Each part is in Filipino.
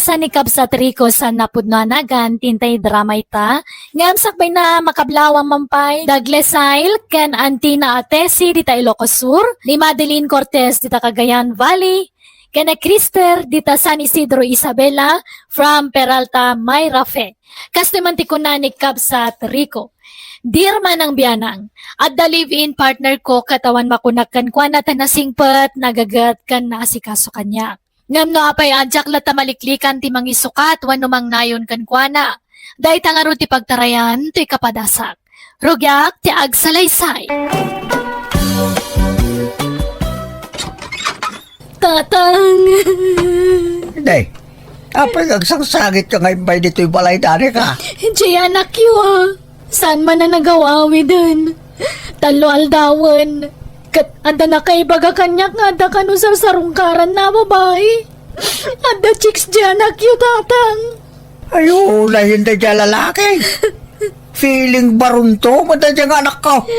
sa nikab sa triko sa napudnanagan tintay drama ita, ngam sakbay na makablawang mampay, Daglesail, kan Antina Atesi dita Ilocos Sur, ni Madeline Cortez dita Cagayan Valley, kana Crister dita San Isidro Isabela from Peralta, Mayrafe. Kastimanti ko na nikab sa triko. Dear manang biyanang, at the live-in partner ko katawan makunakan kwa na tanasingpet nagagat kan na asikaso kanya. Ngam no apay adyak lata maliklikan ti mangisukat wano mang nayon kan kwa na. Dahi tangaro ti pagtarayan ti kapadasak. Rugyak ti agsalaysay. Tatang! Day, apay agsangsagit ka ngayon ba dito'y balay dani ka? Jay anak yu saan man na nagawawi dun? Talo aldawan. Kat anda na kay baga kanyak nga anda ka no sa sarungkaran na babae. Anda chicks dyan anak yu tatang. Ayun, na hindi dyan lalaki. Feeling barunto, madadyang anak ko.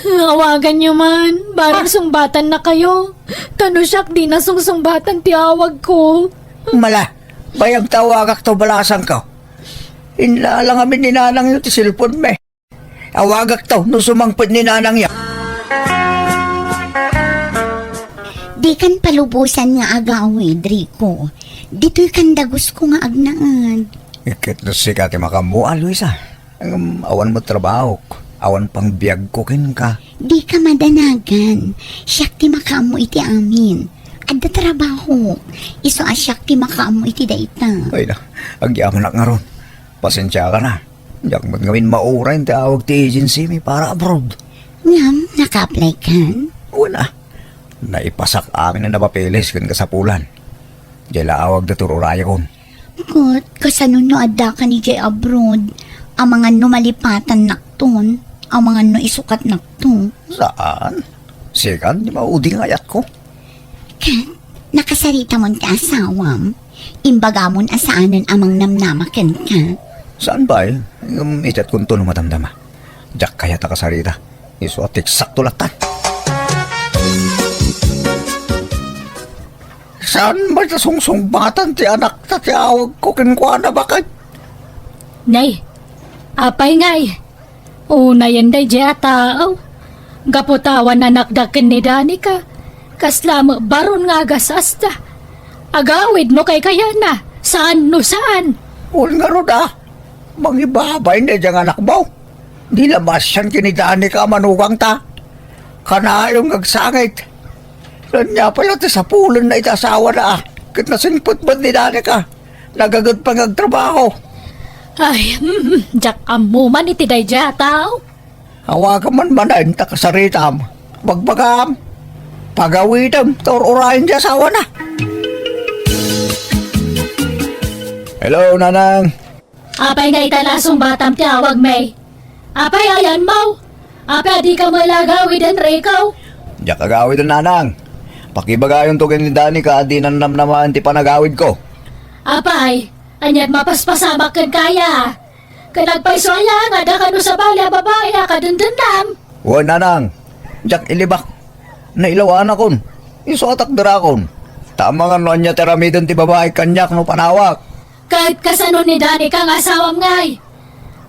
Awagan nyo man. Barang sungbatan na kayo. Tanusyak di na sungsungbatan ti awag ko. Mala, bayag tawagak to balasan ko. Inlalang amin ni nanang yun ti silpon me. Awagak to, no sumangpad ni nanang yun. Di kan palubusan nga agawid, Rico. Dito'y kan dagos ko nga agnaad. Ikit na si kati makamuha, Luisa. Awan mo trabaho, awan pang biyag ko kin ka. Di ka madanagan. Siyak ti makaamo iti amin. Adda trabaho. Iso asyak ti makaamo iti daita. Ay na, agyaman na nga ron. Pasensya ka na. Diyak mo't gawin maura yung tawag ti agency mi para abroad. Ngam, naka-apply kan? Wala. Naipasak amin na napapilis kan kasapulan. Diyan laawag na tururaya kon. Gut, kasano no adda ka ni Jay abroad. Ang mga no malipatan nakton. Ang mga no isukat nakton. Saan? Sikan, di maudi ng ayat ko. Kat, nakasarita mo ti asawam. Imbagamon asaanan amang namnamakan ka. Saan ba eh? Itat kong to nung matamdama. Diyak kaya takasarita. Iso atik sakto latan. Saan ba sungsung-batan ti anak ta ti awag ko kinkwa na bakit? Nay, apay ngay. Una yan day jay atao. Gaputawan anak dakin ni Danica. Kaslam baron nga gasasta. Agawid no kay kaya na. Saan no saan? Huwag nga ro da. Mangibabay na diyang anak mo. Di labas yan kinidani ka manugang ta. Kanayong agsangit. Kanya pala ti sa pulon na itasawa na ah. Kit nasinpot ba't ni dani ka? Nagagad pang agtrabaho. Ay, jak amuman iti day jay atao. Hawakan man manayin takasaritam. Bagbagam. Pagawitam. Torurahin di asawa na. Hello, nanang. Apay nga italasong batam ti awag may. Apay ayan mo. Apay di ka malagawid ang rekaw. Diyak agawid ang nanang. Pakibagayon to ni Danica, di nanamnaman ti panagawid ko. Apay, anyat mapaspasama kan kaya. Kanagpaisoya nga da kano sa balya babae kadundundam. Huwag nanang. Diyak ilibak. Nailawan akon. Iso atak darakon. Tama nga no niya teramidon ti babae kanyak no panawak. Kahit kasano ni Dani kang asawam ngay.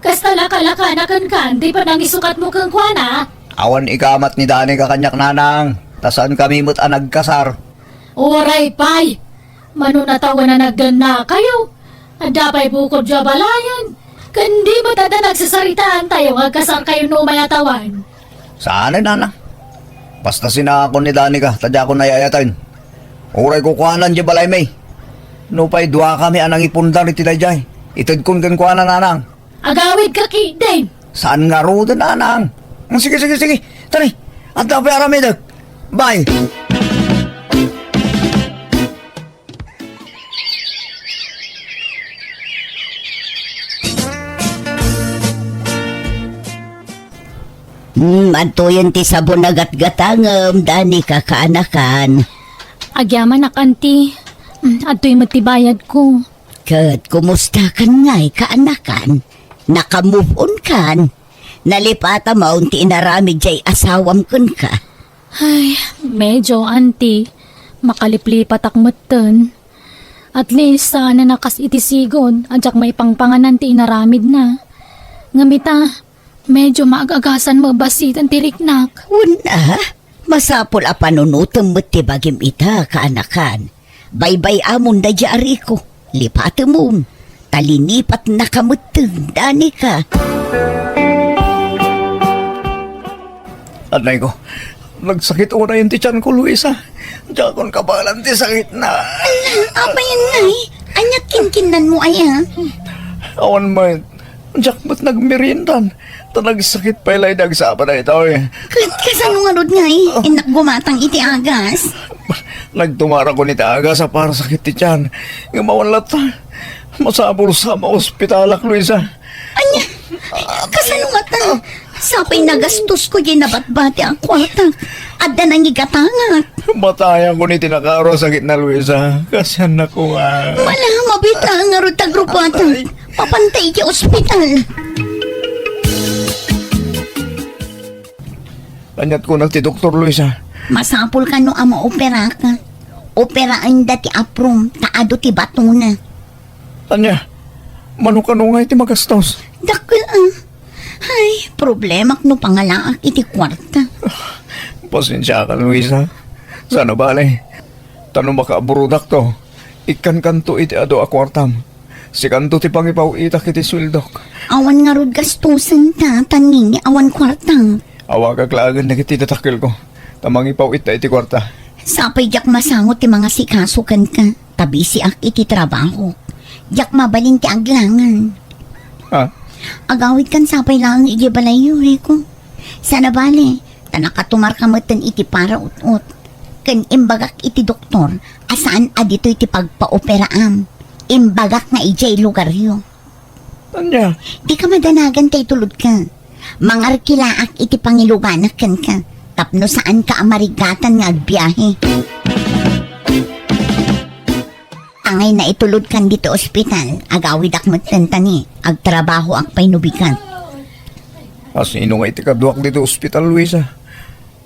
Kas talaka-laka na kan, di pa nang isukat mo kang kwana. Awan ikamat ni Danica kanyak nanang. Tasan kami mo't nagkasar. Oray pay, manunatawa na nagdan na kayo. Adapay bukod dya balayan. Kandi mo tada nagsasaritaan tayo agkasar kayo no mayatawan. Saan ay nanang? Basta sinakon ni Danica, tadya ko nayayatan. Oray ko kuhanan dya balay may. No pa'y dua kami anang ipundar iti dayjay. Itad kun kan kuhanan nanang. Agawid ka kidin. Saan nga ro doon nanang? Sige. Tari, at tapay aramidag. Bye! Adto yan ti sabon nagat-gatangam, Dani kakaanakan. Agyaman nak anti. Ato'y magtibayad ko. Kat, kumusta kan nga'y kaanakan? Nakamove on kan? Nalipata maunti inarami jay asawam kun ka. Ay, medyo anti. Makaliplipat ak matan. At least sana nakas itisigon at jak may pangpanganan ti inaramid na. Ngamita, medyo maagagasan mabasit ang tiriknak. Una, masapol a panunutom mo ti bagim ita kaanakan. Baybay amon da jari ko. Lipate mo. Talinipat na kamuteng dani ka. Anay ko, nagsakit una yung tiyan ko, Luisa. Diyan kong kabalan ti sakit na. Apa yan ngay? Anyak kinkinan mo aya. Awan mo, diyan ba't nagmerindan? Ta nagsakit pa ilay nagsaba na ito eh. Kasano nga rod ngay? Inak gumatang iti agas. Nagtumara ko ni Taga sa para sakit ti tiyan. Nga mawalat ta. Masabor sa ospitalak, Luisa. Anya, kasano nga ta? Sapay nagastos ko ginabatbati ang kwarta. Adda nang igatangat. Matayan ko ni tinakaro sakit na, Luisa. Kasyan na ko nga. Wala mabita nga rod tagrupata. Papantay ki ospital. Kanyat ko ti Doktor, Luisa. Masapol ka no ama opera ka. Operaan dati aprom, taado ti batuna. Tanya, manukano nga iti magastos. Dakil Ay, problema no pangalaak iti kwarta. Pasensya ka, Luisa. Sana bale. Tanong makaaburudak to. Ikan kanto iti ado akwartam. Si kanto ti pangipaw itak iti swildok. Awan nga rod gastusan ta, tanin ni awan kwartang. Awa kaklagan na kiti tatakil ko. Tamangipaw ita iti kwarta. Sapay jak masangot ti mga sikasukan ka. Tabi si ak iti trabaho. Jak mabalin ti aglangan. Ha? Agawid kan sapay lang iti balayo, Rico. Sana bale, tanakatumar ka matan iti para ut-ut. Kan imbagak iti doktor, asaan adito iti pagpa-operaam. Imbagak na ijay lugaryo. Tanya, Di ka madanagan tay tulod ka. Mangarkilaak iti pangiluganak kan ka. Tapno saan ka amarigatan nga agbiyahe. Angay na itulod kan dito ospital, agawid ak matantani, agtrabaho ak painubikan. asino nga iti kaduak dito ospital, Luisa.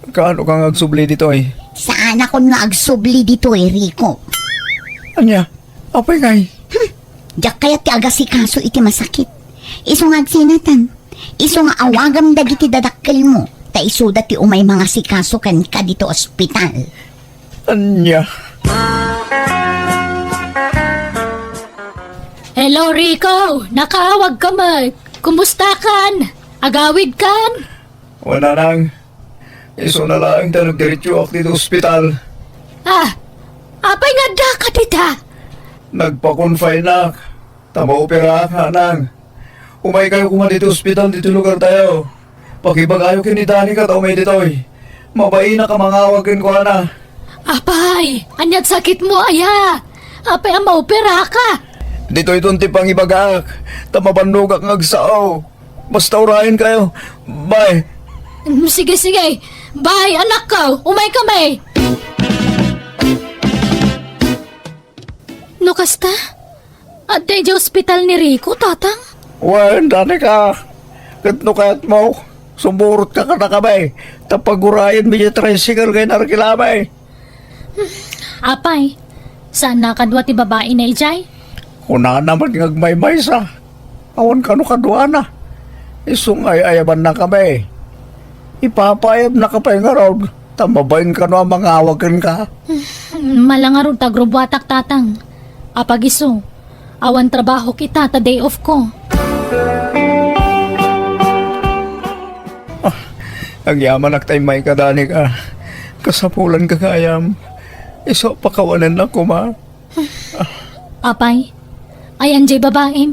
Kaano kang agsubli dito eh? Saan ako nga agsubli dito Rico? Anya, apay ngay? Diyak kaya ti agasikaso iti masakit. Iso nga agsinatan. Iso nga awagam dagiti dadakkel mo. Ta iso ti umay mga sikaso kan ka dito ospital. Anya, Hello, Rico! Nakaawag ka mat. Kumusta kan? Agawid kan? wala nang. Iso na lang tanong diretso ak dito ospital. Ah, apay nga da ka dita? Nagpa-confine na. Tama-opera ka nang. Umay kayo kuma dito ospital dito lugar tayo. Pagibagayo kinitani ka tao may dito eh. Mabay na ka mangawagin ko na. Apay, anyat sakit mo aya. Apay ang maopera ka. Dito itong tipang ibagak. Tamabanugak ngagsao. Basta urahin kayo. Bye. Sige, sige. Bye, anak ko. Umay kami. No, kasta? At di hospital ni Rico, tatang? Wan, dani ka. Katno kayat mo. Sumurot ka na kamay. Tapagurayan mi tricycle kayo narkilamay. Apay, saan nakadwa ti babae na ijay? Kuna naman ngagmay-may sa. Awan ka no kadwa na. Isungay ayaban na kami. Ipapayab na kapay nga raw. Tamabayin ka no ang mga awagan ka. Malangarod tagrubwatak tatang. Apagiso, awan trabaho kita ta day off ko. Ang yaman ak tay may kadani ka. Kasapulan ka kayam. Iso pakawanan na kuma. Apay, ayan jay babae.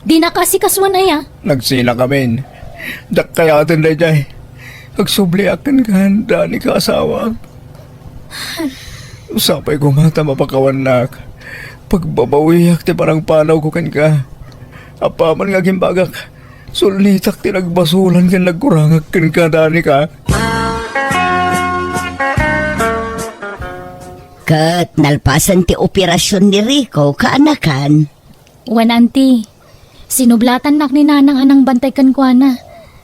Di na kasi kaswan aya. Nagsina kami. Dak kaya atin na jay. Nagsubli akin ka dani ka asawa. Sapay ko mata mapakawan na. Pagbabawiyak ti parang panaw ko kan ka. Apaman nga gimbagak. Sulnitak ti nagbasulan kan nagkurangak kan ka dani ka. Kat nalpasan ti operasyon ni Rico kaanakan. Wananti, sinublatan nak ni nanang anang bantay kan kwa na.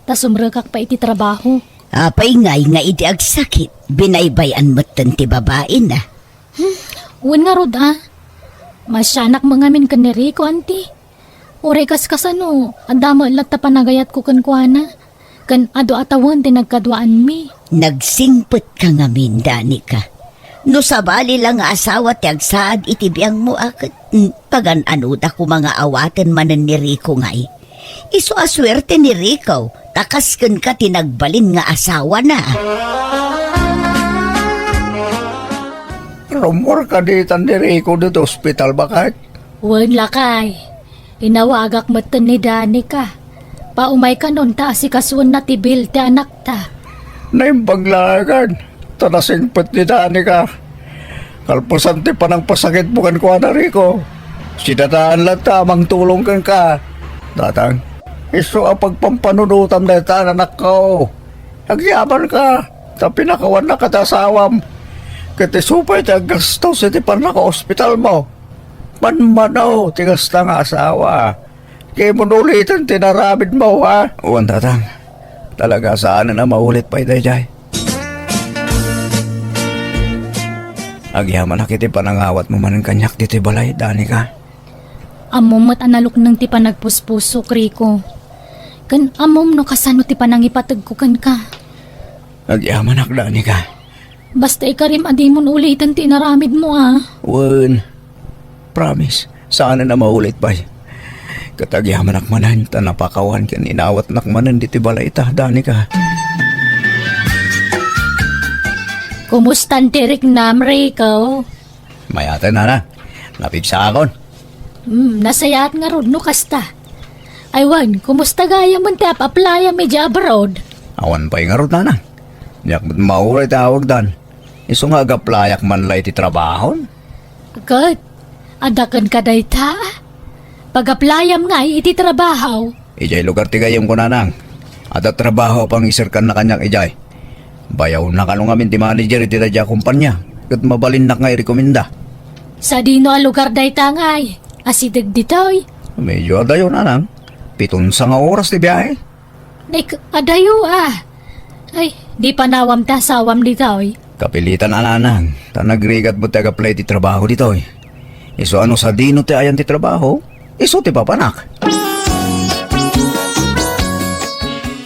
Ta sumrekak pa iti trabaho. Apay ngay nga iti agsakit, binaybayan mo ti babae na. Wan nga rod ah. Masyanak mga min kan ni Rico, auntie. Ure kas-kasano, ang damo latta panagayat ko kan kuana. Kan ado atawan tinagkadwaan mi. Nagsingpet ka nga min, Danica. No sabali lang nga asawa ti agsaad itibiyang mo akat. Pagan anuda ko mga awaten manan ni Rico ngay. Iso aswerte ni Rico, takasken ka tinagbalin nga asawa na. Rumor ka ditan ni Rico dito ospital bakit? Wan lakay. Inawagak matan ni Danica. Paumay ka nun ta si kasuan na tibil ti anak ta. Naimbaglagan. Tanasingpet ni Danica. Kalpasan ti panang pasakit bukan ko na Rico. Sinadaan lang tamang tulong kan ka. Datang, iso ang pagpampanunutam na ita anak ko. Nagyaman ka. Tapi nakawan na katasawam. Kati supay ti agasto sa ti panaka-hospital mo. Manmanaw, tigas na nga asawa. Kaya mo nulitan tinaramid mo, ha? Uwan, tatang. Talaga saan na maulit pa ito, Jay? Agyaman na kiti panangawat mo man ang kanyak dito balay, Danica. Amom at analok ng ti panagpuspusok, Rico. Kan amom no kasano ti panangipatag ko kan ka. Agyaman ak, Danica. Basta ikarim adimon ulitan ti inaramid mo, ah. Uwan. Promise, saan na maulit pa? Katagyaman ak manan, tanapakawan kan inawat nakmanan dito balay ita, Danica. Kumustan ti Ricknam, Rico? Mayata na. Napigsa akon. Nasayat nga rod no kasta. Aywan, kumusta gaya mo ti ap-applya medya abroad? Awan pa yung arot na. Yak mauray tawag dan. Iso nga agaplayak man lay ti trabahon. Agad, adakan ka day ta. Pag-applyam nga iti trabaho. Ijay lugar ti gayong kunanang. At at trabaho pang isirkan na kanyang ijay. Bayaw na kanong amin ti manager iti dadya kumpanya. Kat mabalin na nga i-rekomenda. Sa dino a lugar day ta ngay. Asidag ditoy. Medyo adayo nanang. 7 nga oras ti biyahe. Adayo ah. Ay, di pa nawam ta sawam ditoy. Kapilitan na nanang. Tanagrigat mo ti agaplay ti trabaho ditoy. Iso ano sa dino ti ayan ti trabaho? Iso ti papanak.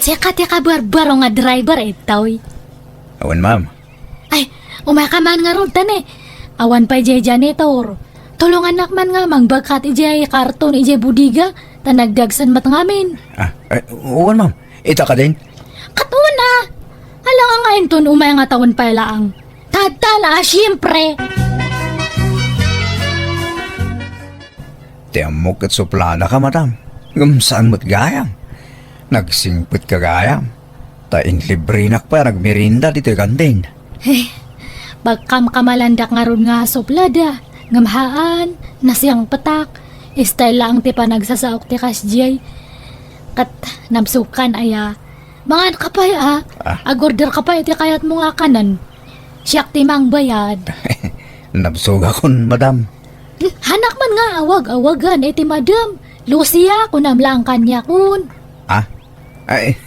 Teka barbaro nga driver itoy. Awan ma'am. Ay, umakaman nga ron tan eh. Awan pa ijay janitor. Tulungan nakman nga mangbagkat ijay karton ijay budiga. Tanagdagsan mat ngamin. Uwan ma'am. Ita ka din? Katuan na. Alang nga inton umay nga taon pa laang. Tadtala, siyempre. Tiamok at suplada ka, madam. Saan mo't gayam? Nagsingpit ka gayam. Tain librinak pa, nagmerinda dito gandin. Bagkam kamalandak nga ron nga suplada. Ngamhaan, nasiyang patak. Style lang ti pa nagsasaok ti kasjay. Kat namsukan aya. Mga ka pa ya, agorder ka pa iti kayat mo nga kanan. Siyak ti mang bayad. Nabsuga kon, madam. Hanak man nga awag-awagan iti madam. Lucia, kunam lang kanya kun. Ay,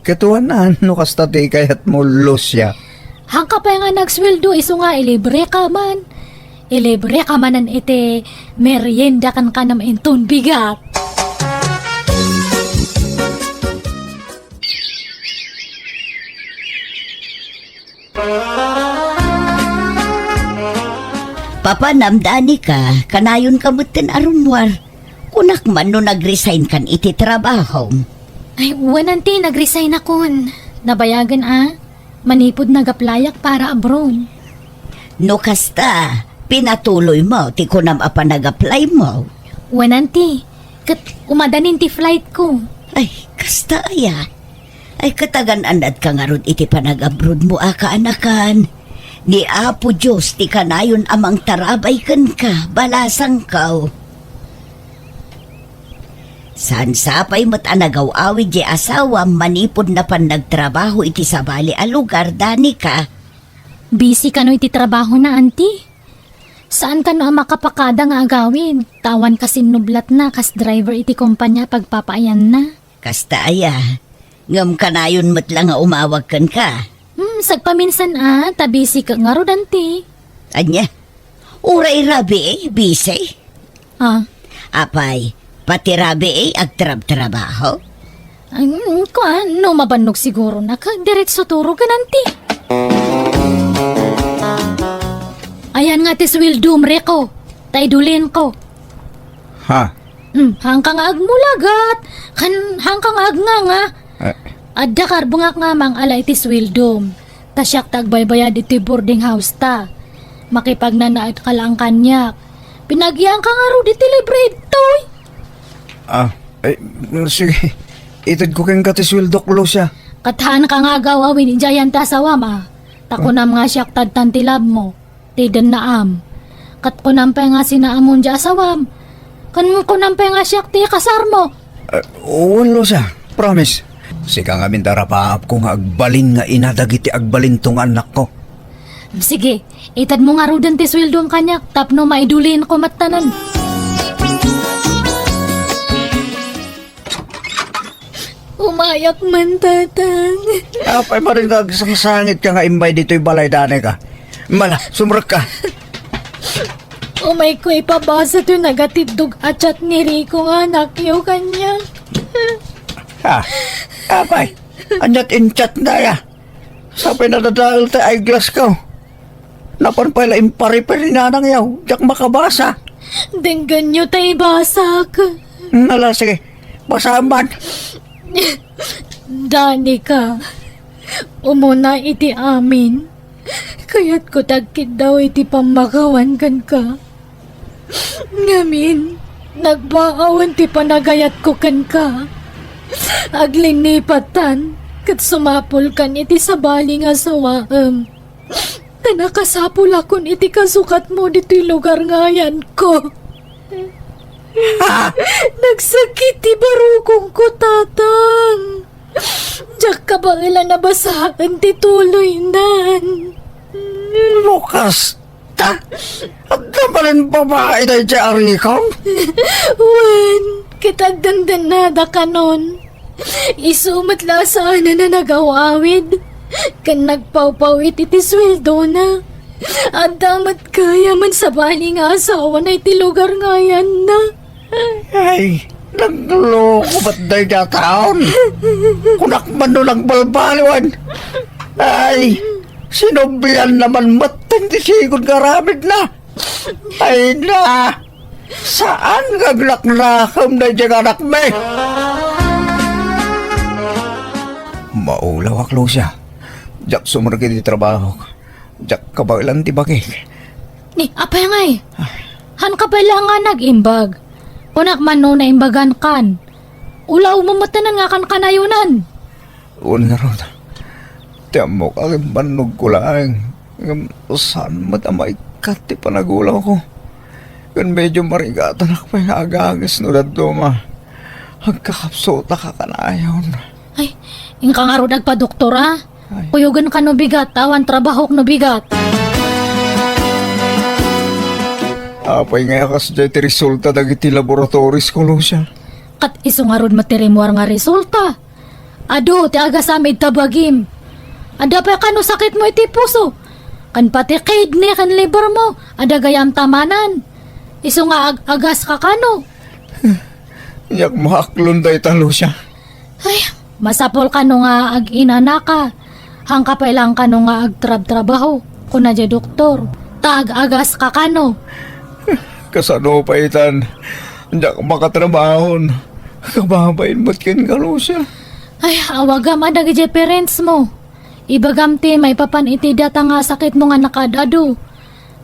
katuan na, no kasta ti kayat mo, Lucia. Hangka pa nga nagsweldo, iso nga ilibre ka man. Ilibre ka manan iti merienda kan kanam inton bigat. Papanamdani ka, kanayon kamutin arumwar. Kunak man no nag-resign kan iti trabaho. Ay, wananti, nag-resign akon. Nabayagan manipod nag-applyak para abroad. No kasta, pinatuloy mo, ti kunam apa nag-apply mo. Wananti, kat umadanin ti flight ko. Ay, kasta aya. Ay katagan anad ka nga ron iti panag-abroad mo anakan. Ni Apo Diyos ti kanayon amang tarabay kan ka, balasang kaw. San sapay mo't anagaw-awid di asawa manipod na pan nagtrabaho iti sabali a lugar, Danica. Busy ka no iti trabaho na, auntie. Saan ka no ang makapakada nga agawin? Tawan kasi nublat na kas driver iti kumpanya pagpapaayan na. Kasta aya, ngam kanayon mo't lang nga umawag kan ka. Sagpaminsan tabisi ka nga ro, auntie. Anya, Uray rabi bisay. Ah, Apay, pati rabi agtrab-trabaho. no mabanog siguro na diretso turo gananti. Ayan nga ti swildum reko, taidulin ko. Ha? Hangkang agmulagat, hangkang nga. Eh, Adda karbungak nga mang alay ti swildum. Tasyak tagbaybayad iti boarding house ta. Makipagnanaat ka lang kanyak. Pinagyan ka nga ro diti libre toy. Sige. Itad ko kang katiswildok lo siya. Kathan ka nga gawawin injayan ta sawam ah. Takunam nga siyak tadtan ti lab mo. Tidan na am. Kat kunam pa nga sinaamon dya sawam. Kan kunam pa nga siyak ti kasar mo. Oo lo siya. Promise. Sika nga mintara paap ko nga agbalin nga inadagiti agbalin tong anak ko. Sige, itad mo nga ro din ti swildong kanyak. Tapno maidulin ko matanan. Umayak man tatang. Apay maring sangit ka nga imbay dito'y balay dane ka. Mala, sumrak ka. Umay ko ipabasa to nagatidog at chat ni Rico nga nakyo kanya. Ha? Apay, anyat in chat na ya. Sapay nadadal ta ay glass ko. Napan pala impari-pari na nang yaw. Diyak makabasa. Denggan nyo tayo basak. Nala, sige. Basaman. Dani ka. Umuna iti amin. Kaya't ko tagkit daw iti pamakawan kan ka. Ngamin, nagbaawan ti panagayat ko kan ka. Aglinipatan, kat sumapol kan iti sabali nga sawaam. Tanakasapol akon iti kasukat mo dito lugar ngayan ko. Nagsakit ti barukong ko, tatang. Diyak ka ba ilan nabasaan ti tuloy nan? Lukas. Ta? At naman babae na dyan ikaw? Wan, kitagdandan nada ka nun. Isumat la sana na nagawawid. Kan nagpawpawit iti sweldo na. At damat kaya man sa bali nga asawa na iti lugar ngayan na. Ay, nagloko ba't na yung taon? Kunak man nun ang balbaliwan. Ay, sinubian naman matang tisigod karamid na. Ay na, saan gaglaknakam na dyan anak me? Maulaw aklo siya. Diyak sumaragin di trabaho. Diyak kabailan ti bakik. Ni, apay nga eh. Han ka pala nga nag-imbag. Kunak man no na imbagan kan. Ulaw mo matanan nga kan kanayunan. Un nga ron. Tiyamo ka manog ko lang. Saan matamay ka ti panagulaw ko. Kan medyo marigatan ako pa yung agagis no dadto ma. Hagkakapsota ka kanayon. Ay, yung ka nga ro nagpa-doktor ha. Ay. Kuyugan ka no bigat, tawan trabahok no bigat. Apay nga kas dyan ti resulta dagiti laboratories ko lo siya. Kat iso nga ron matirimuar nga resulta. Ado, ti agasamid tabagim. Ada pa kano sakit mo iti puso. Kan pati kidney kan liver mo. Ada gayam tamanan. Iso nga agas ka kano. Yak mahaklon day talo siya. Ay, masapol kano nga ag-inana ka. Hangka pa ilang kano nga agtrab-trabaho. Kuna dya doktor. Taag-agas ka kano. Kasano pa itan. Diyak makatrabahon. Kababain ba't kin galo siya? Ay, awagam adag dya parents mo. Ibagam ti may papan iti data nga sakit mo nga nakadado.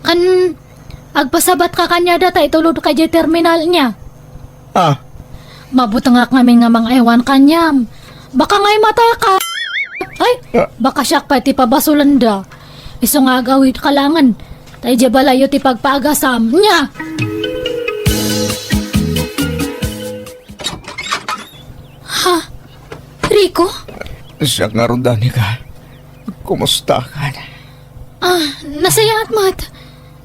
Kan agpasabat ka kanya data itulod ka dya terminal niya. Ah, Mabuti nga kami nga mga ewan kanyam. Baka nga'y matay ka. Ay, baka siyak pa ti pabasulanda. Iso nga agawid kalangan. Tay dya balayo ti pagpaagasam niya. Ha? Rico? siya nga ron dani ka. Kumusta ka na? Nasaya at mat.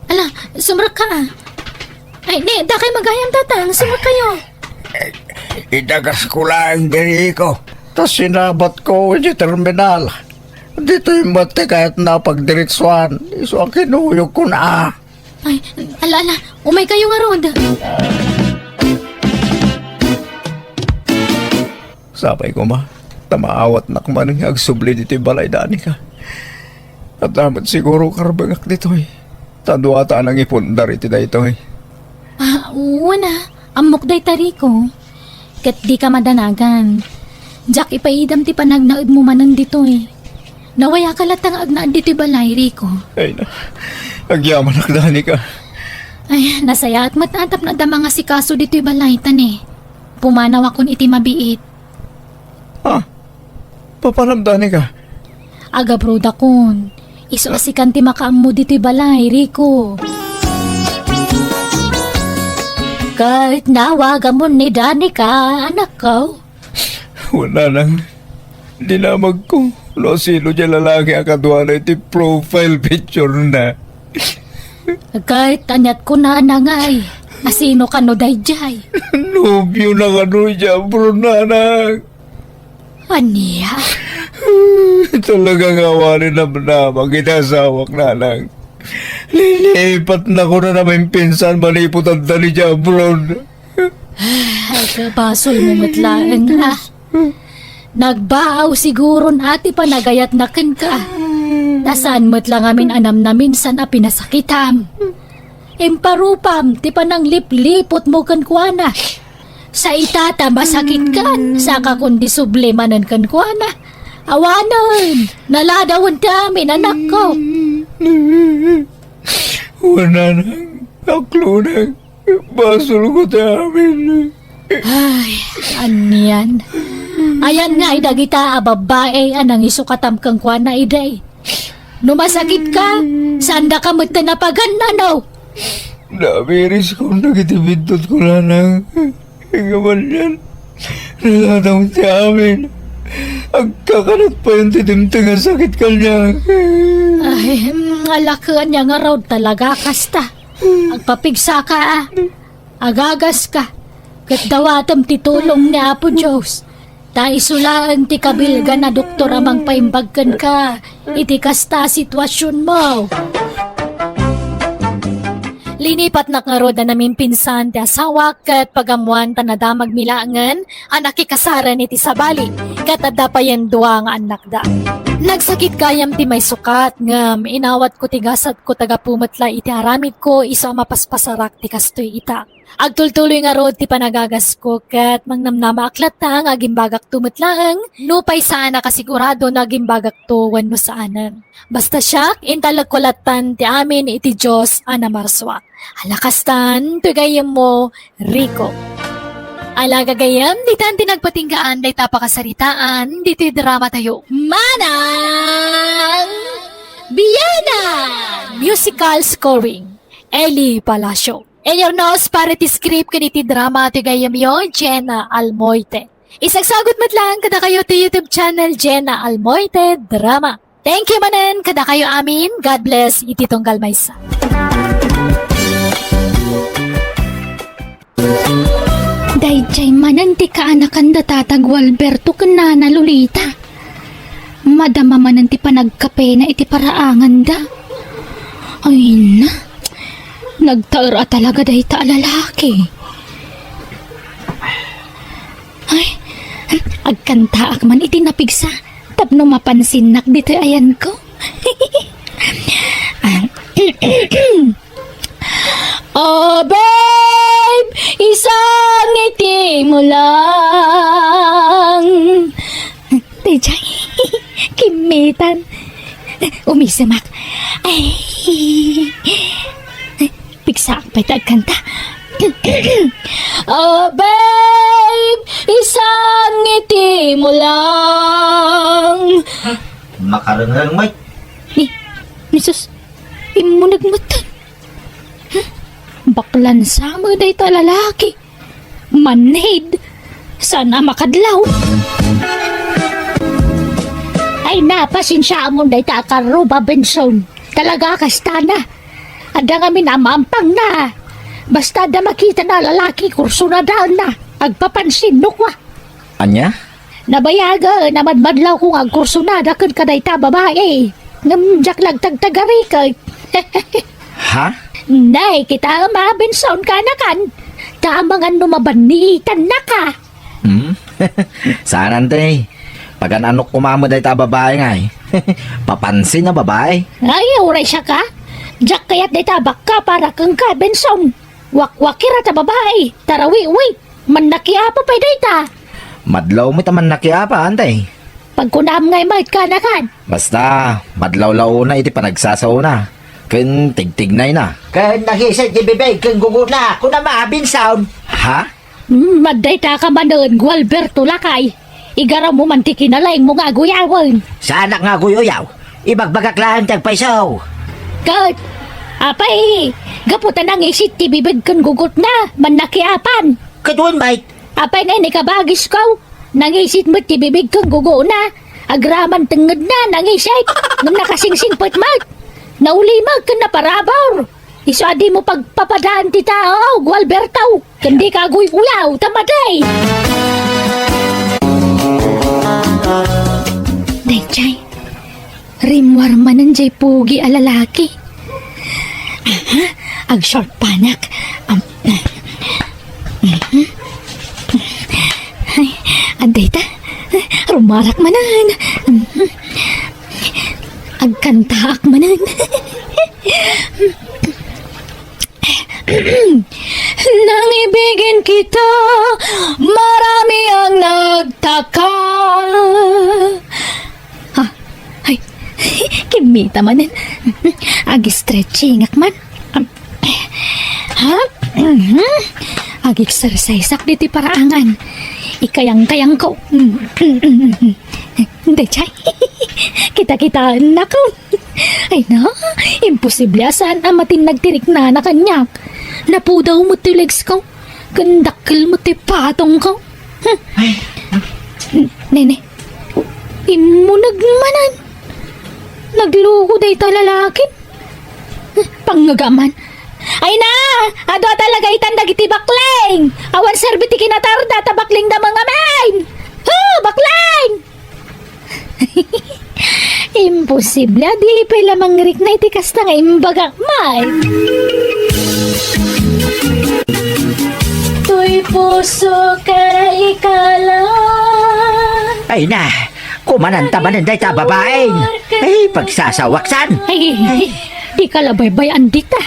Ala, sumrak ka ah. Ay, di, da kayo magayam tatang. Sumrak kayo. Idagas ko lang diri ko. Tapos sinabat ko sa terminal. Dito yung mati kahit napagdiretsuan. Iso ang kinuyog ko na. Ay, ala, umay kayo nga rod. Sabay ko ma, tamaawat na kuman ng agsubli dito yung balay dani ka. At dapat siguro karbangak dito eh. Tadwata nang ipundar iti da ito eh. Una, amok day tariko. Kat di ka madanagan. Jack ipaidam ti panagnaud mo manan dito eh. Nawaya ka latang agnaad dito balay, Rico. Ay na, agyaman dani ka. Ay, nasaya at matatap na da mga sikaso dito balay tan eh. Pumanaw akon iti mabiit. Ha? Papanamdani ka? Aga broda kon. Iso asikan ti makaammo dito balay, Rico. Kahit nawaga mo ni Danica, anak ko. Wala nang dinamag ko. Lo sino dyan lalaki ang kadwa na iti profile picture na. Kahit anyat ko na nangay. Asino ka no dayjay? Nobyo na ka no dyan, bro nanak. Aniya? Talagang awanin na mag-inasawak na lang. Lilipat na ko na namin pinsan malipot ang dali dyan, bro. Ay, kabasol mo matlaan ha. Nagbaaw siguro ati pa nagayat na ken ka. Nasaan mo't lang amin anam namin sana pinasakitam. Imparupam, ti pa nang liplipot mo kan kuana. Sa itata masakit kan, saka kundi sublimanan kan kuana. Awanan, naladawan tamin anak ko. Wala nang aklo na. Basol ko tamin. Ay, aniyan. Ayan nga, idagita babae anang isukatam kang kuana iday. Numasakit ka, saan ka mo't napagan na no? Nabiris ko nagitibindot ko na nang igaman yan. Nalatang si amin. Ang kakanat pa yung titimting ang sakit ka niya. Ay, alakaan niya nga raw talaga kasta. Agpapigsa ka ah. Agagas ka. Kat dawatam titulong ni Apo Diyos. Ta isulaan ti kabilga na doktor amang paimbagkan ka. Iti kasta sitwasyon mo. Linipat na karod na namin pinsan ti asawa kat pagamuan ta nadamag milangan anak ikasaran iti sabali kat adda pa yan duwa nga anak da. Nagsakit kayam ti may sukat ngam inawat ko ti gasat ko taga pumatla iti aramid ko iso mapaspasarak ti kastoy ita. Agtultuloy nga rod ti panagagas ko kat mangnamnama aklatang agimbagak tumatlaang nupay sana kasigurado na agimbagak to wenno saanan. Basta siya intalagkulatan ti amin iti Diyos ana marswa. Alakastan tugayem mo Rico. Alagagayam di tan tinagpatinggaan day tapakasaritaan diti drama tayo. Manang Biyana! Musical scoring Eli Palacio. And your nose para ti script kaniti drama ti gayam yo, Jenna Almoite. Isagsagot matlang kada kayo ti YouTube channel Jenna Almoite Drama. Thank you manen kada kayo amin. God bless iti tunggal maysa. Dayjay manan ti kaanakan da tatag Walberto kanana Lolita. Madama manan ti panagkape na iti paraangan da. Ay na. Nagtaura talaga dahi ta lalaki. Ay, agkanta man iti napigsa. Tapno mapansin nak dito ayan ko. Oh, babe, isang ngiti mo lang. Tejay, kimitan. Umisamak. Ay, pigsa pa'y tagkanta. Oh, babe, isang ngiti mo lang. Makarangang may. Nisus, imo nagmutan. Baklan sa mo day ta lalaki. Manhid. Sana makadlaw. Ay napasinsya mo day ta karuba Benson. Talaga kastana. Ada nga minamampang na. Basta da makita na lalaki kurso na daon na. Agpapansin no kwa. Anya? Nabayaga namadmadlaw kung ag kurso na dakan kaday ta babae. Ngamjak lang tagtagari ka. Ha? Nay, kita mabinsaon ka na kan. Tamangan numabanitan na ka. Saan ante? Pag anok kumamo day ta babae nga eh. Papansin na babae. Ay, uray siya ka. Diyak kaya't day tabak ka para kang kabinsaon. Wakwakira ta babae. Tarawi-wi. Mannakiapa pa day ta. Madlaw mo taman nakiapa ante. Pagkunam ngay mahit ka na kan. Basta, madlaw-law na iti panagsasaw na. Kun tigtignay na. Kan nagisay ti bibig kang guguna ko na maabin sound. Ha? Maday ta ka manoon, Gualberto Lakay. Igaraw mo man tikinalaing mo nga guyawan. Sa anak nga guyoyaw, ibagbagak lang tagpaisaw. Kat, apay, gaputan ang isit ti bibig kan gugot na, mannakiapan. Kaduan bait, Apay na kabagis ko, nangisit mo ti bibig kan gugo na. Agraman tenged na, nangisit, nang nakasingsing patmat. Naulimag ka na parabor. Isadi mo pagpapadaan ti tao, Gualberto. Kandi ka guyaw, tamaday. Dayjay, rimwar man jay pugi a lalaki. Aha, ag short panak. Ay, aday ta, rumarak manan. Agkantaak manan. Nang ibigin kita, marami ang nagtaka. Ha, ay, kimita manan. Ag-stretching ak man. Ha? Ag-exercise ak diti paraangan. Ikayang-kayang ko. Hindi, chay. Kita-kitaan na ko. Ay na, imposible asan amatin nagtirik na kanyak. Napudaw mo ti legs ko. Gandakil mo ti patong ko. Nene, imo nagmanan. Nagluko day ta lalaki. Pangagaman. Ay na! Ado talaga itandag iti bakling! Awan serbiti kinatarda ta bakling da mga main! Bakling! Imposible, di pa lamang rik na itikas na nga imbagak may. Tuy puso ka ikala. ay na, kumananta manan day ta babaeng. Ay, pagsasawaksan. Ay, di ka labay-bayan dita.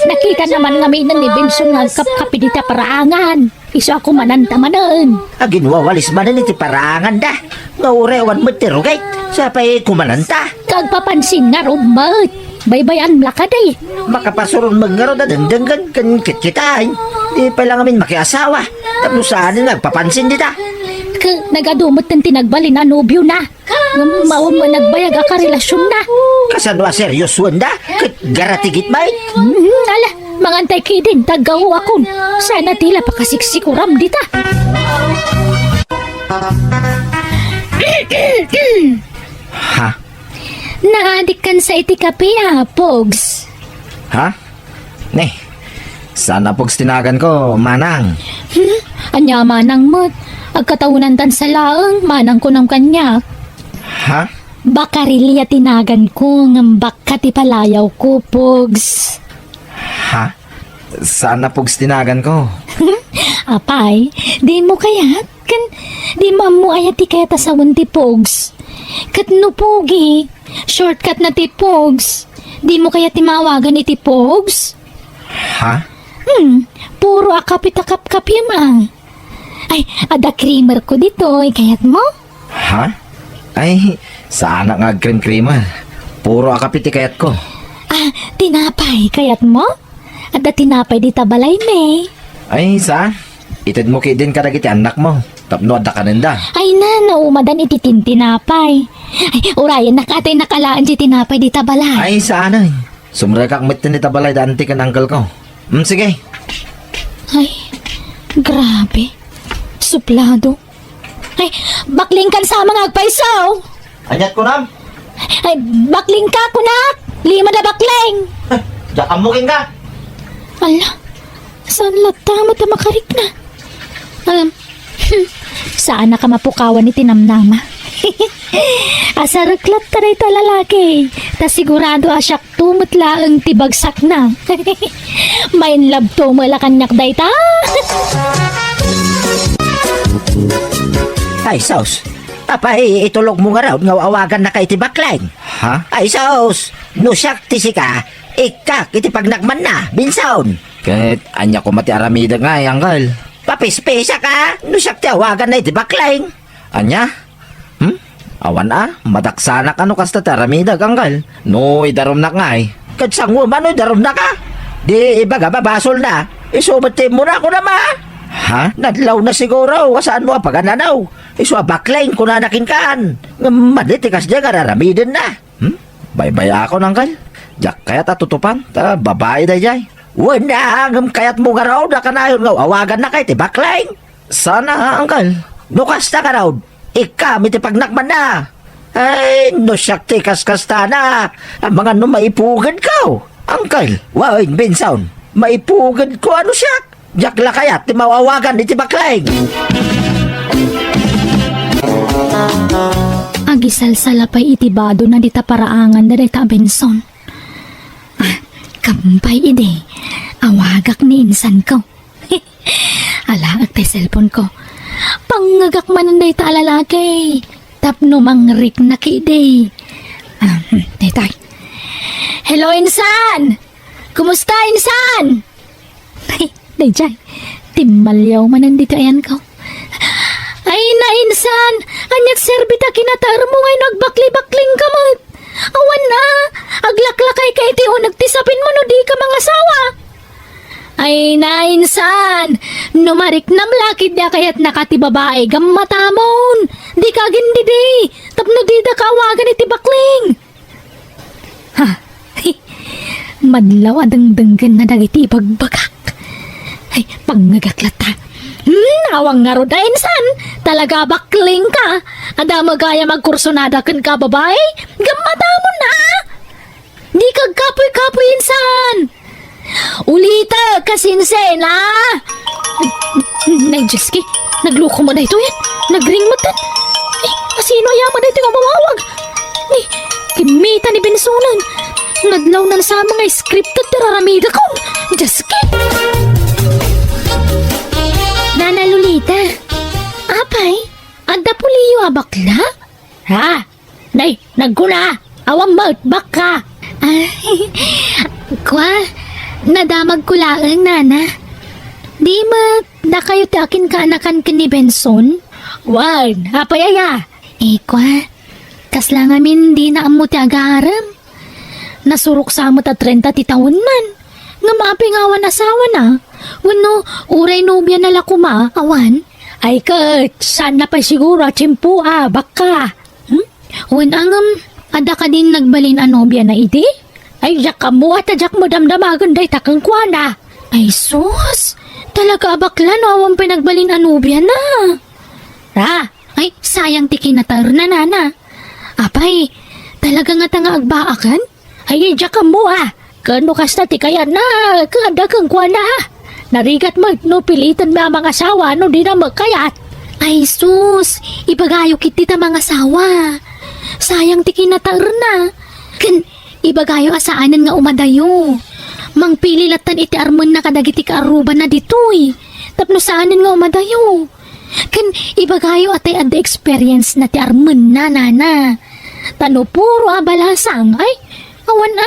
Nakita naman nga may nang ni Benson nga kapkapi dita paraangan. Iso ako mananta manan. Agin wawalis manan iti parangan da. Nga urewan mo tirugay, sapay kumananta. Kagpapansin nga rumat. Baybayan mla ka day. Makapasurong magngaro na dangdangan kan kitkitain. Di pa lang amin makiasawa. Tapos saan nagpapansin dita. Nagadumot ng tinagbalin na nobyo na. Mawag mo nagbayag ka relasyon na. Kasanwa serious wanda, kat garatigit bait. Ala, mangantay kidin, tagaw akon. Sana tila pakasiksikuram dita. Ha? Naadik kan sa itikapi Pogs. Ha? Ne, sana pogs tinagan ko, manang. Anya manang mo't, agkataunan tan sa laang, manang ko ng kanya. Ha? Bakarilya tinagan ko, ngambak ka ti palayaw ko, Pogs. Ha? Sana pogs tinagan ko. Apay, di mo kayat? Kan, di mo ayat ti kaya tasawon ti Pogs. Kat no Pogi, shortcut na ti Pogs. Di mo kaya ti mawagan iti Pogs? Ha? Puro akapit-akap-kap yun Ay, ada creamer ko dito, kayat mo? Ha? Ay, sana nga cream-creamer. Puro akapiti kayat ko. Tinapay, kayat mo? Ada tinapay di tabalay me. Ay, saan? Itid mo din ka iti anak mo. Tapno adda ka nanda. Ay na, naumadan iti tinapay. Ay, urayan, nakatay nakalaan di tinapay di tabalay. Ay, saan ay? Sumrekak mit ni tabalay danti kan uncle ko. Sige. Ay, grabe. Suplado. Ay, bakling kan sa mga agpaisaw. Anyat ko nam. Ay, bakling ka, kunak. Lima na bakling. Diyan amukin ka. Ala, saan lata makarik na? Saan na ka mapukawan ni tinamnama? Asaraklat ta rin ta lalaki. Ta sigurado asyak tumutla ang tibagsak na. Main love to mula kanyak day ta. Ay, Saus. Apay, itulog mo nga raw nga awagan na kay tibaklang. Ha? Ay, Saus. No siyak ti ka. Ikak, iti pagnakman na. Binsaon. Kahit anya ko mati aramida nga Uncle. Papispesa ka. No siyak ti awagan na iti baklang. Anya? Awan madaksana ka no kasta taramida Uncle. No, idarom na nga Kadsang mo man, darom na ka. Di ibaga babasol na. Isubatin mo na ako na ma. Ha? Nadlaw na siguro, wasaan mo pagananaw. Iso baklain ko na nakinkaan. Manitikas niya kararamidan na. Bye-bye ako Uncle. Jak kaya tutupan, ta babae da jay. Wala, kayat mo garaw na kanayon nga awagan na kay ti baklain. Sana Uncle. Nukas na ka raw. Ika, may pagnakman na. Ay, no siyak ti kaskasta na. Ang mga no maipugad ka. Uncle, wain binsaon. Maipugad ko ano siyak. Diyak la kayat ti mawawagan ni ti baklain. Agisalsala pa'y itibado na dita paraangan da ta Benson. Kampay ide. Awagak ni insan ko. Ala, agte cellphone ko. Pangagak man day ta lalaki. Tapno mangrik na kide. Detay. Hello, insan! Kumusta, insan? Dayjay, timbalyaw man nandito ayan ko. Ay na, insan! Anyak serbita kinatar mo ngay nagbakli-bakling ka mo. Awan na! Aglaklakay kay ti o nagtisapin mo no di ka mga sawa. Ay na, insan! Numarik nam lakid da kayat nakatibabae gammatamon. Di ka gindi di. Tapno di da kawagan iti bakling. Ha? Madlaw adang-danggan na dagiti ibagbagak. Ay, pangnagaklata. Nawang nga ron na insan. Talaga bakling ka. Ada magaya magkursunada kan ka babae. Gamata mo na. Di ka kapoy-kapoy insan. Ulita kasinsen ha. Nay, Jeski. Nagluko mo na ito yan. Nagring mo tan. Ay, asino yaman na ito nga mawawag. Ay, kimita ni Bensonan. Nadlaw na sa mga scripted tiraramida ko. Jeski. Nana Lolita. Apay, adda puliyo bakla? Ha? Nay, nagkuna. Awang mautbak ka. Kwa, nadamag kulaang nana. Di ma, na kayo takin kaanakan ka ni Benson? Wan, apay aya. Kwa, kasla ngamin di na amo ti agaram. Nasurok sa amo ta 30 ti taon man. Nga maapingawan asawa na. Wano, uray nobya na lakuma, awan. Ay kat, saan na pa siguro, tsimpo baka. Wan ada ka din nagbalin a nobya na iti? Ay, jak ka mo at jak mo damdamagan day takang kwana. Ay sus, talaga bakla no, awang pinagbalin a nobya na. Ay, sayang tiki na tar na nana. Apay, talaga nga tanga agbaakan? Ay, jak ka mo kano kasta ti kaya na, kada kang kwana Narigat mo, no pilitan na mga asawa, no di na magkayat. Ay sus, ibagayo kiti ta mga asawa. Sayang ti kinatar na. Kan, ibagayo asaanan nga umadayo. Mangpili latan iti armon na kadagiti kaaruban na ditoy. Tapno saanan nga umadayo. Kan, ibagayo atay ada experience na ti armon na nana. Tano puro abalasang, ay, awan na,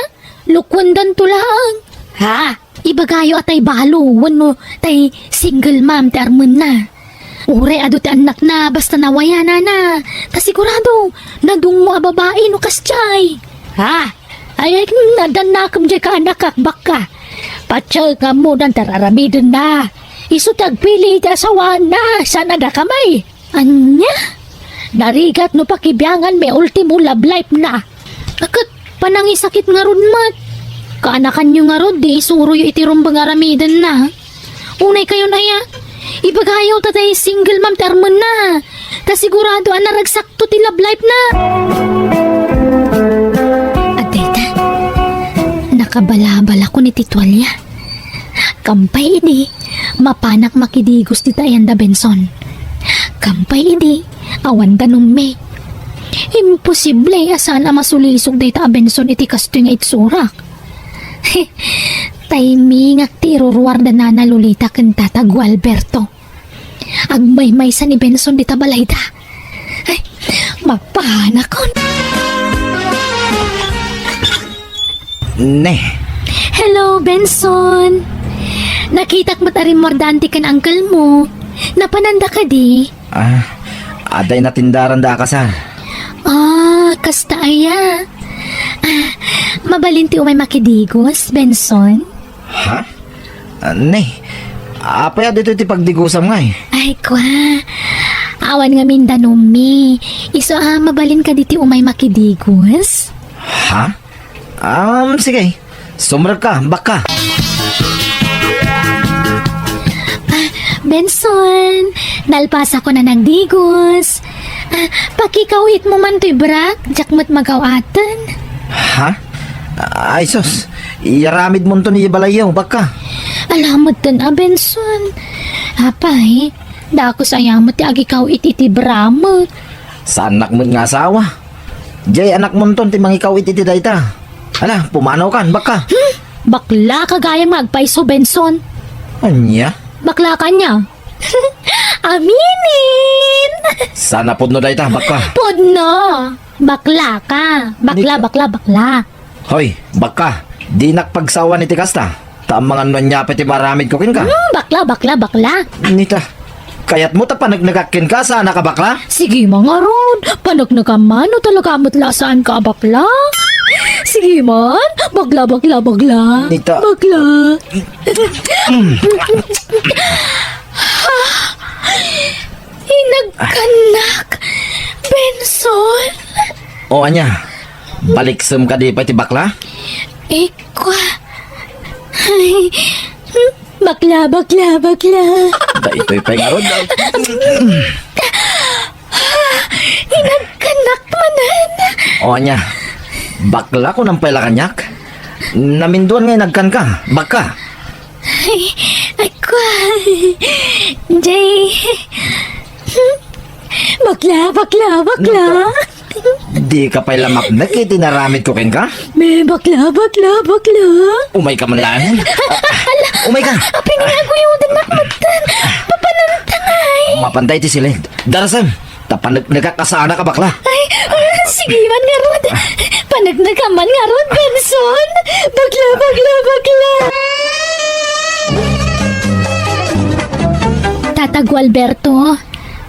lukwandan tulang. Ha? Ibagayo atay balo, wano tay single mom ti armon na. Ure ado ti anak na basta nawaya na na. Kasigurado, nadung mo babae no kasjay. Ha? Ay nadanakam jay ka anak kakbak ka. Patsal ka mo dan tararamidin na. Isu tagpili ti asawa na sana da kamay. Anya? Narigat no pakibiyangan may ultimo love life na. Akat panangisakit nga ron mat. Kaanakan nyo nga ron, di isuro yung itirumbang aramidan na. Unay kayo na ya. Ibagayaw tatay single mom termon na. Ta sigurado ang naragsakto ti love life na. Ateta, nakabalabala ko ni titwalya. Kampay ini, mapanak makidigos ti Tayanda Benson. Kampay ini, awan tanumme. Imposible, asan na masulisog data Benson iti kasto nga itsurak. Timing at tiruruar na nalulita kan tata Gualberto. Agmay-may sa ni Benson dita balayda. Ay, mapana kon. Ne, Hello, Benson. Nakitak mo't aring mordante kan uncle mo. Napananda ka di? Aday na tindaran da ka sa. Kasta aya. Mabalinti umay makidigos, Benson. Ha? Ne, apaya dito iti pagdigusam nga eh. Ay, kwa. Awan nga mindanumi. Iso mabalin ka diti umay makidigos? Ha? Sige. Sumrag ka, baka. Benson, nalpasa ko na nagdigos. Pakikawit mo man to'y brak, jakmat magawatan. Ha? Ay sus, iaramid mo to ni Balayaw, baka. Alamod tan Benson. Apay, dako sayamot ti agikaw iti bramot. Sa anak mo nga asawa. Jay anak mo to ti mangikaw iti dayta. Ala, pumanaw kan, baka. Bakla kagaya magpaiso, Benson. Anya? Bakla ka niya. Aminin! Sana pud no dayta, baka. Podno! Bakla ka. Bakla. Hoy, baka. Di nakpagsawa ni ti kasta. Tamang ano niya pati maramid ko kin ka. Bakla. Nita, kayat mo ta panagnagakin ka, sana ka bakla? Sige mga ron, panagnagaman o talaga matla saan ka bakla? Sige man, bakla. Nita. Bakla. Inagkanak, Benson. O anya, baliksem ka di pati bakla? Ekwa. Ay, bakla. Da ito'y pengarod. Inagkanak manan. O anya, bakla ko ng pala kanyak. Naminduan ngayon nagkan ka, baka. Ay, kwa. Jay. Bakla. Di ka pa'y lamak na kiti naramid ko kin ka? May bakla. Umay ka man lang. Umay ka. Pinaguyudan na matan. Papanantangay. Mapantay ti sila. Darasam, nagkakasana ka bakla. Ay, sige man nga ron. Panagnagaman nga ron, Benson. Bakla. Tata Gualberto,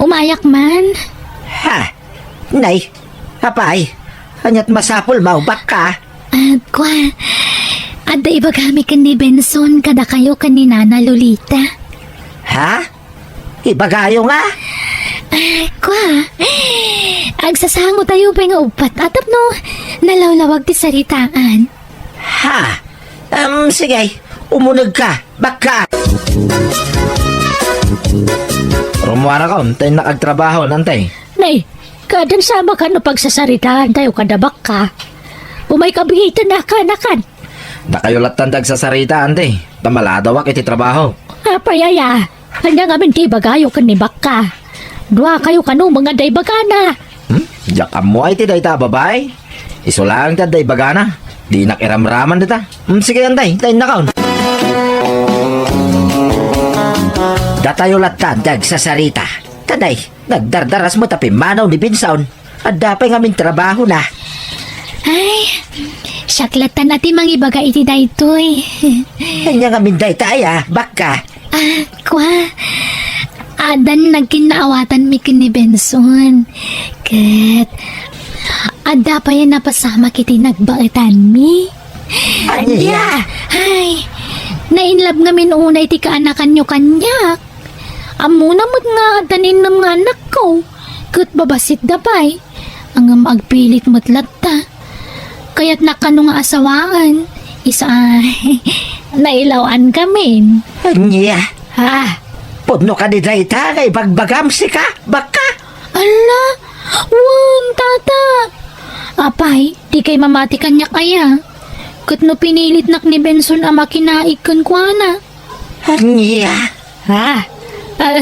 umayak man. ha? Nay, apay, anyat masapol mau baka. Kwa, ada iba kami kan ni Benson kada kayo kan ni Nana Lolita. Ha? Ibagayo nga? Kwa, agsasango tayo pa nga upat atap no, nalawlawag ti saritaan. Ha? Sige, umunag ka, baka. Rumuara ka, untay nakagtrabaho, nantay. Nay, kadan sama ka no pagsasaritaan tayo kadabak ka. Umay kabihitan na kanakan. Da kayo latandag sa sarita, ante. Tamaladawak iti trabaho. Payaya, hanya ngamin ti bagayo kan ni Baka. Dua kayo kanu mga day bagana. Jak mo ay ti dayta, babay. Isulang ta day bagana. Di nakiramraman dita. Sige, antay, tayo na kaon. Datayo latandag sa sarita. Tanay, nagdardaras mo tapi manaw ni Binsaon. At dapay ngamin trabaho na. Ay, saklatan natin mga ibaga iti daytoy. Kanya ngamin day taya, baka. Kwa, adan nagkinaawatan mi kin ni Benson. Kat, ada pa yan napasama kiti nagbaitan mi. Anya? Ay, nainlab ngamin una iti kaanakan nyo kanyak. Amuna mo't nga adanin ng mga anak ko. Kat babasit dapay. Ang magpilit mo't latta. Kaya't nakano nga asawaan. Isa, nailawan kami. Anya? Ha? Puno ka ni Dayta kay bagbagam si ka, baka. Ala, wan tata. Apay, di kay mamati kanya kaya. Kat no pinilit nak ni Benson ama kinaikan kwa na. Anya? Ha?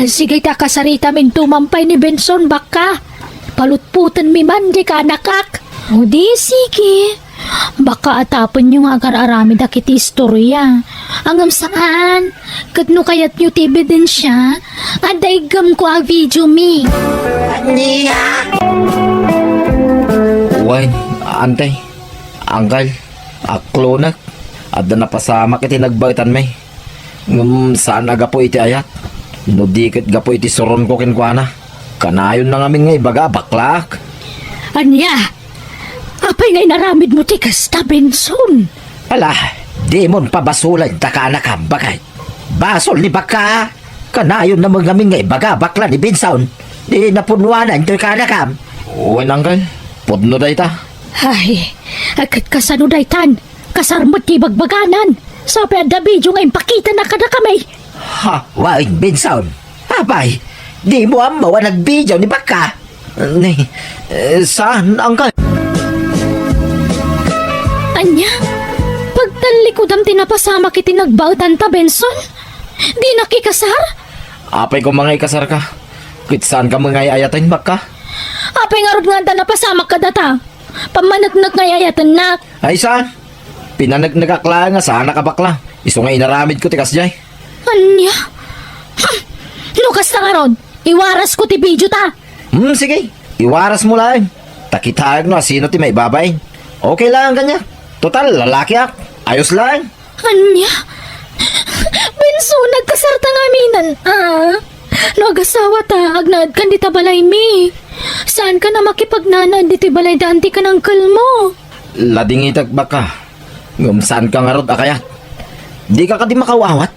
Sige ta kasarita min tumampay ni Benson baka. Palutputan mi man di ka nakak. O di sige. Baka atapon nyo nga agar-arami dakit istorya. Angam saan? Kadno kayat nyo ti ebidensya? Adaygam ko ang video mi. Uy, antay. Angkal. Aklonak. Adda na pasama kiti nagbaitan may. Saan aga po iti ayat? No dikit ga po iti suron ko kinkwana. Kanayon na ngamin nga ibaga baklak. Anya? Apay ngay naramid mo ti kasta, Benson. Ala, di mon pabasulan ta ka nakam bakay. Basol ni baka. Kanayon na mga nga ibaga bakla ni Binsaon. Di napunwanan to ka nakam. Uy, angkal. Pudno day ta. Ay, agad kasano daytan. Kasarmot ti bagbaganan. Sabi ang video nga impakita na kada kamay. Ha, wain Binsaon. Abay, di mo ang mawa nagbidyo ni baka. Saan, angkal? Anya? Pagtalikod am tinapasama kiti nagbautan ta, Benson? Di nakikasar? Apay ko mga ikasar ka. Kit saan ka mga ayatin baka? Apay nga rod nga ta napasama ka data. Pamanagnak nga yayatan nak. Ay saan? Pinanagnagakla nga sana ka bakla. Iso nga inaramid ko tikas jay. Anya? Lukas na nga rod. Iwaras ko ti video ta. Sige. Iwaras mo lang. Takitayag no sino ti may babay. Okay lang kanya. Total, lalaki ak. Ayos lang. Anya? Benson, nagkasarta nga minan. Nagasawa ta, agnaad kan di ta balay mi. Saan ka na makipagnanad di ti balay danti ka ng kalmo? Lading itak baka. Saan ka nga rod akayat? Di ka di makawawat.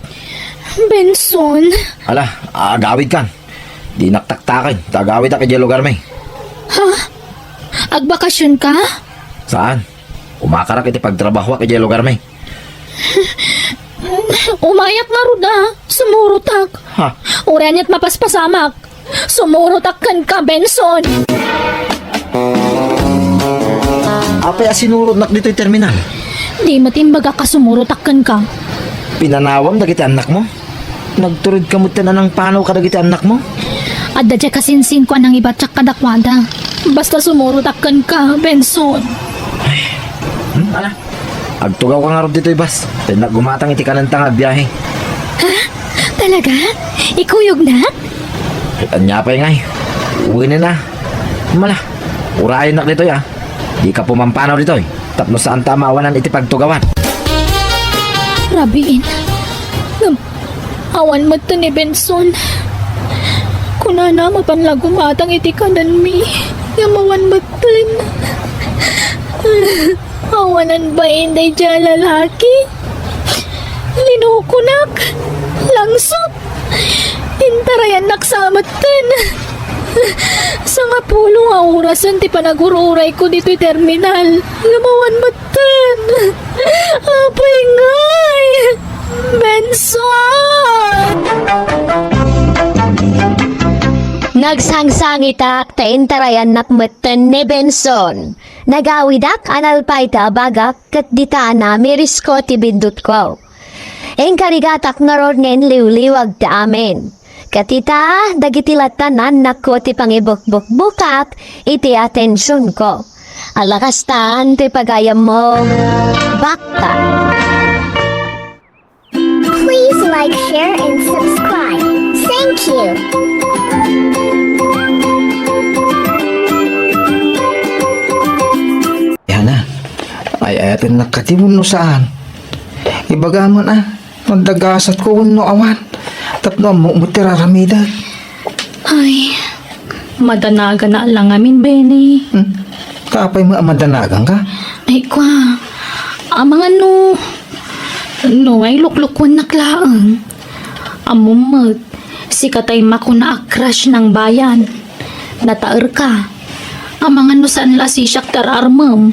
Benson, Ala, agawid kan. Di naktaktakin. Tagawid ka kay lugar may. agbakasyon ka? Saan? Umakarak iti pagtrabaho kay lugar may. Umayak nga rod sumurutak. Ha? Uranya't mapaspasamak. Sumurutak ka, Benson. Apay asinurod nak dito'y terminal. Di matimbaga ka sumurutakan ka. Pinanawam dagiti anak mo. Nagturod ka mo ng panaw ka dagiti anak mo. At dadya kasinsin ko anang iba tsak kadakwada. Basta sumurutakan ka, Benson. Ala. Agtugaw ka nga rin dito'y bas. Tinak gumatang iti ka ng tangag biyahe. Talaga? Ikuyog na? Anya pa ngay. Uwi na. Mala. Urayan nak dito'y Di ka pumampanaw dito'y. Tapno saan tamawanan iti pagtugawan. Rabiin. Awan mo to ni Benson. Kunana mapanlagumatang iti kanan mi. Yamawan mo ton. Awanan ba inday dyan lalaki? Linukunak. Langsot. Intarayan naksamat ton. Sa nga pulo nga orasan ti panagururay ko dito'y terminal. Lamawan mo ton. Apay ngay. Benson! Nagsangsangitak ta intarayan nakmeten ni Benson. Nagawidak analpay ta bagak kat dita na mirisko ti bindut ko. Engkarigatak nga ron ngayon liwliwag ta amin. Katita dagiti latanan nako ti pangibukbuk-bukak iti atensyon ko. Alakastaan ti pagayam mo bakta. Please like, share, and subscribe. Thank you. Yana, ay ayatin nakatimun no saan. Ibaga mo magdagasat ko no awan. Tapno mo mutiraramidan. Ay, madanaga na lang amin, Benny. Kapay mo madanagan ka? Ay, kwa. Amang ano, ay luklukwan naklaang. Amumag, si katay mako na crush ng bayan. Nataer ka. Amang ano saan la si Shakhtar Armam.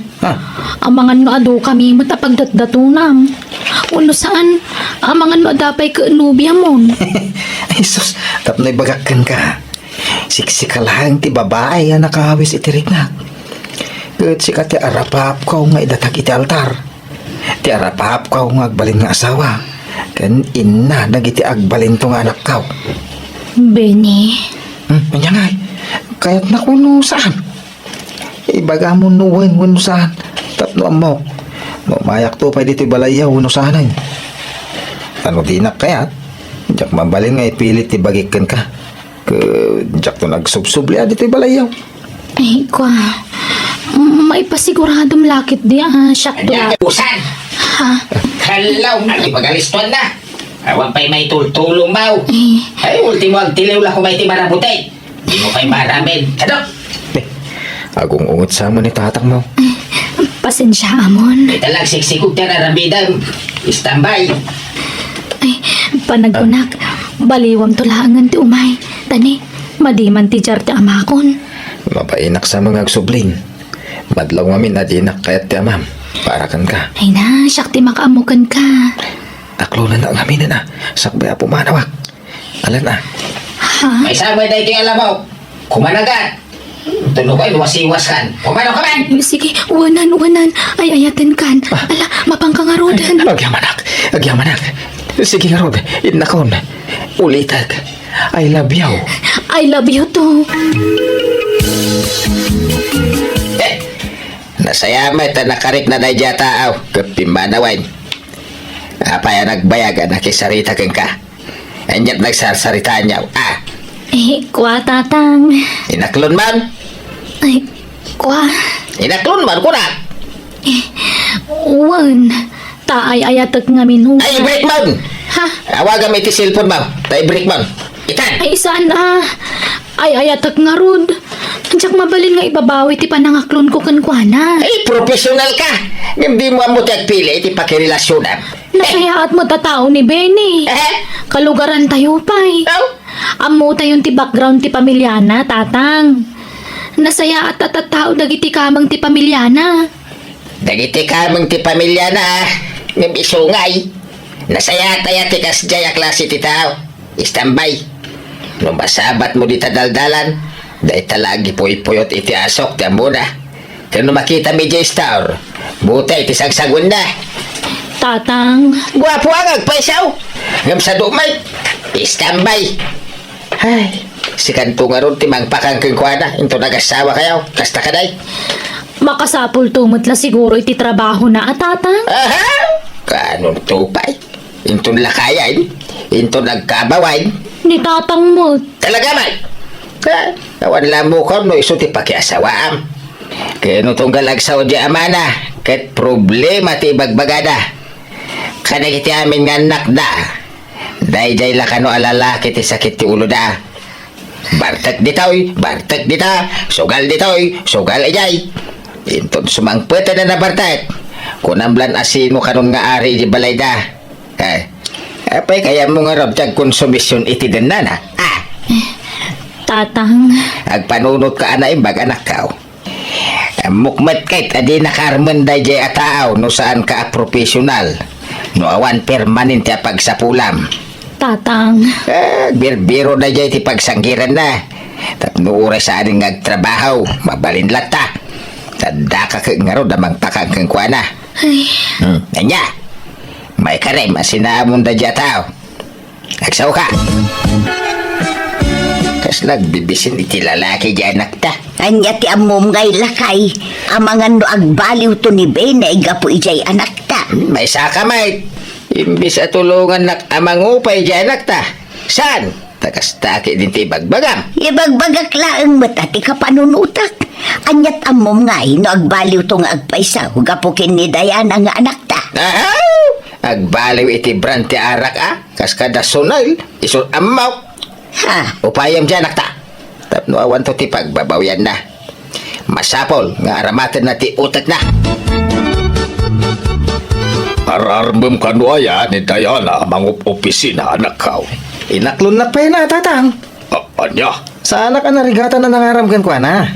Amang ano ado kami matapagdatdatunam. Uno saan, amang ano adapay ka nubya mon. Ay sus, tapno'y bagakan ka. Siksika lang ti babae ang nakahawis itirig na. Kat sika ti arapap ko nga idatag iti altar. Ti arapap ko nga agbalin nga asawa. Kan ina nagiti agbalin to nga anak ka. Benny. Manyangay, Kaya't nakuno saan? Ibaga mo nuwan wano saan. Tapno mo. Mayak to pa dito balayaw wano saan. Ano di na kaya't? Diyak mabalin nga ipilit ibagikan ka. Diyak to nagsubsubli dito balayaw. Ay, kwa. Maipasiguradong lakit di siyak to. Usan! Ha? Hello! Ay, magaliston na! Awan pa'y may tultulong mo. Ay, ultimo ang tiliw lang kung may timarabutay. Di mo pa'y maramin. Ano? Agong ungot sa mo ni tatang mo. Pasensya, Amon. Ito lang siksikog na narabidang. Istambay. Ay, panagkunak. Baliwang tulaangan ti umay. Tani, madiman ti jar ti amakon. Mapainak sa mga agsubling. Madlaw mamin na dinak kaya't ti amam. Para kan ka. Ay na, siyak ti makaamukan ka. Aklo na ang amin na. Sakbay po manawak. Alan na. Ha? May sabay na ito yung alam mo. Kumanagat. Tunog ay luwasiwas kan. Kumano ka man? Sige, wanan. Ay, ayatin kan. Ala, mapangkangarodan. Agyamanak. Sige nga Rod. Inakon. Ulitag. I love you. I love you too. Nasayamay ta nakarik na na dya tao. Kapimbanawan. Apaya nagbayagan nakisarita kang ka. Anyat nagsasarita niya. Eh, kwa tatang. Inaklon man. Ay, kwa. Inaklon man ko na. Wan. Taay ayatak nga minuha. Ay, break man. Ha? Awagan mo iti cellphone mo. Tay break man. Itan. Ay, sana. Ay, ayatak nga rod. Andiyak mabalin nga ibabawi ti panangaklon ko kan kwa na. Ay, professional ka. Hindi mo amo tagpili iti pakirelasyonan. Nasayaat mo tatao ni Benny. Kalugaran tayo pa'y. Amo tayon ti background ti pamilyana, tatang. Nasayaat tatatao dagiti kamang ti pamilyana. Dagiti kamang ti pamilya na. Ngam isungay. Nasaya tayo ti kasjaya klase ti tao. Istambay. Nung masabat mo di tadaldalan, dahil talagi puy-puyot iti asok ti amuna. Kano makita mi jay star, buta iti sagsagun na. Tatang. Guwapo ang agpaisaw. Ngam sa dumay. Istambay. Ay, si kanto nga ron ti mangpakang kengkwana. Into nagasawa kayo. Kasta ka day. Makasapul tumutla siguro iti trabaho na tatang. Aha! Kanong tupay. Into lakayan. Into nagkabawain. Ni tatang mo. Talaga man. Nawan lang mo ko no iso ti pakiasawaam. Kaya no tunggal agsaw di amana. Kat problema ti bagbagada. Kanagiti amin nga anak da. Day lakano alalaki ti sakit ti ulo da. Bartak ditoy, bartak dita. Sugal ditoy, sugal ajay. Inton sumangpeta na nabartak. Kunamblan asin mo kanon nga ari di balay da. Apay kaya mo nga rabtag konsumisyon iti denana. Tatang. Agpanunot ka ana imbag anak kao. Mukmat kahit adi nakarman day jay ataaw no saan ka profesional. No awan permanente pagsapulam. Tatang. Birbiro na jay ti pagsanggiran na. Tatno oras sa aning nagtrabaho. Mabalin lata. Tanda ka kang nga ro damang pakang kang kuana. Ay. Nanya. May karem asinamon da jay ataaw. Agsaw ka. Kas nagbibisin iti lalaki jay anak ta. Anya ti amom ngay lakay. Amangan no agbaliw to ni Ben na igapo ijay anak ta. May saka may. Imbis at tulungan nak amang upay jay anak ta. Saan? Takastaki din ti bagbagam. Ibagbagak laang mata ti kapanunutak. Anyat amom ngay no agbaliw to nga agpaisaw. Gapukin ni Diana nga anak ta. Agbaliw iti brand ti arak Kas kada sunay. Isun amaw. Ha? Upayam dyan nakta. Tapno awan to ti pagbabawyan na. Masapol nga aramatan na ti utat na. Ararmem kanuaya ni Diana mangup opisina anak kao. Inaklon na pa na tatang. Anya? Sa anak ka narigatan na nangaramgan ko na.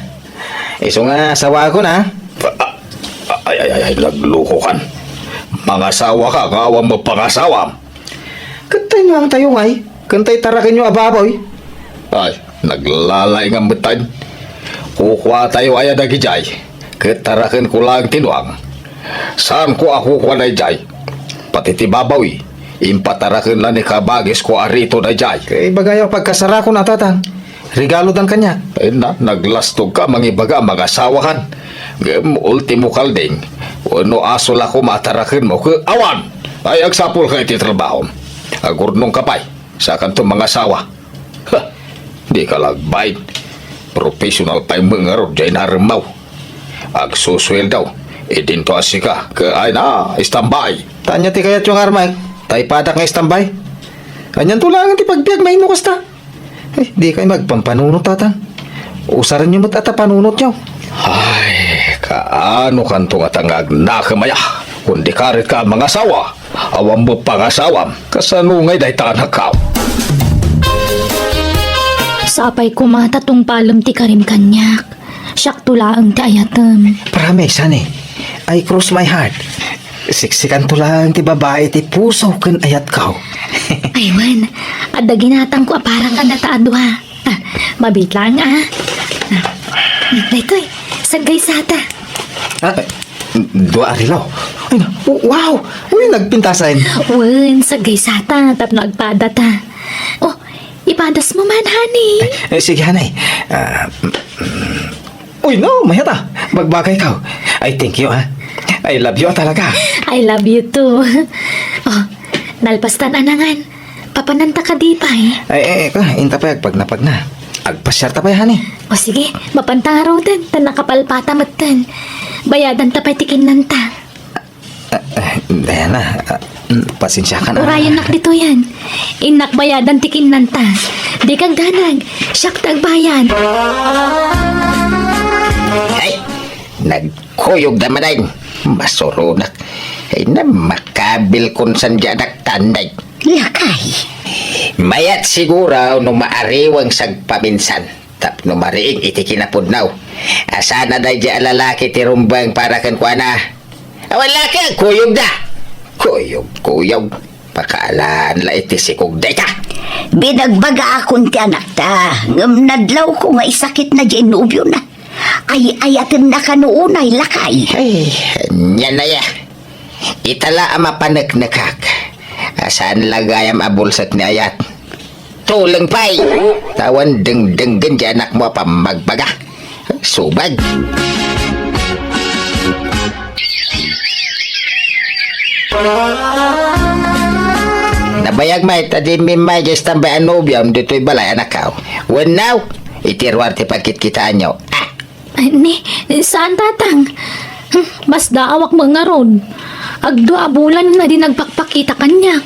Iso nga sawa ko na. Ay, nagluko kan. Mga asawa ka, ngawang mo pangasawa. Kantay nyo ang tayo ay. Kantay tarakin nyo ababoy. Ay, naglalay nga betan. Kukuha tayo ay adagijay. Ketarakin ko lang tinuang. Saan ko ako kuha na jay? Pati ti babawi. Impatarakin lang ni kabagis ko arito na jay. Kay bagayaw pagkasara ko na tatang. regalo dan kanya. Naglastog ka, mangibaga, mag-asawahan. Ultimo kalding, no asol ako matarakin mo, awan! Ay, agsapol ka iti trabaho. Agurnong kapay, sa kanto mga asawa. Ha, di ka lagbait. Professional pa yung mga rod, dyan naramaw. Agsuswel daw, idinto asika, ay na, istambay. Tanya ti kayat yung armay. Taypada nga istambay. Kanyan tulangan ti pagbiag mahino kasta. Ay, di kayo magpampanunot tatang. Usaran nyo mat ata panunot nyo. Ay, kaano kanto nga tangag nakamaya. Kundi karit ka mga asawa, awam mo pangasawam, kasanungay dahi tanak ka. Sapay ko matatong palom ti karim kanyak. Siyak tulaang ti ayatem. Promise, honey. I cross my heart. Siksikan to lang ti babae ti puso kan ayat kao. Aywan, ada ginatang ko parang anataado ha. Mabit lang Daytoy, sagay sata. Dua arilaw. Ay na, wow! Uy, nagpintasan. Wen, sagay sata, tapno agpada ta. Oh, ipadas mo man, honey. Sige, hanay. Uy, no, mayata. Magbagay ka. I thank you, ha. I love you talaga. I love you too. Oh, nalpastan anangan. Papananta ka di pa Inta pa pag napag na. Agpasyar ta pa honey. O sige, mapantaraw din. Tan nakapalpata matan. Bayadan ta pa tikin nanta. Diana, pasensya ka na. Urayan nak dito yan. Inak bayadan tikin nanta. Di kang danag. Siyak tagbayan. Ay, nagkuyog naman ay masurunak. Ay na makabil kung sandyanak tanday. Lakay. Mayat siguro nung maariwang sagpaminsan. Tapno mariing iti kinapudnaw. Asana na di alalaki ti rumbang para kan kwa na. Awan laki, kuyog na. Kuyog. Pakaalaan la iti sikugday ka. Binagbaga akong ti anak ta. Ngam nadlaw ko nga isakit na di nubyo na. Ay ayatin na kanuunay lakay. Ay, yan na ya. Itala ama panagnakak. Asaan lagayam abulsat ni ayat. Tulang pay. Tawan deng-denggan di anak mo pa magbaga. Subag. Nabayag may tadi mimay jes tambay anobiam dito'y balay anak kao. When now, itirwar ti pagkit-kitaan nyo. Ni, saan tatang? Mas daawak mga ron. Agdua bulan na din nagpakpakita kanyak.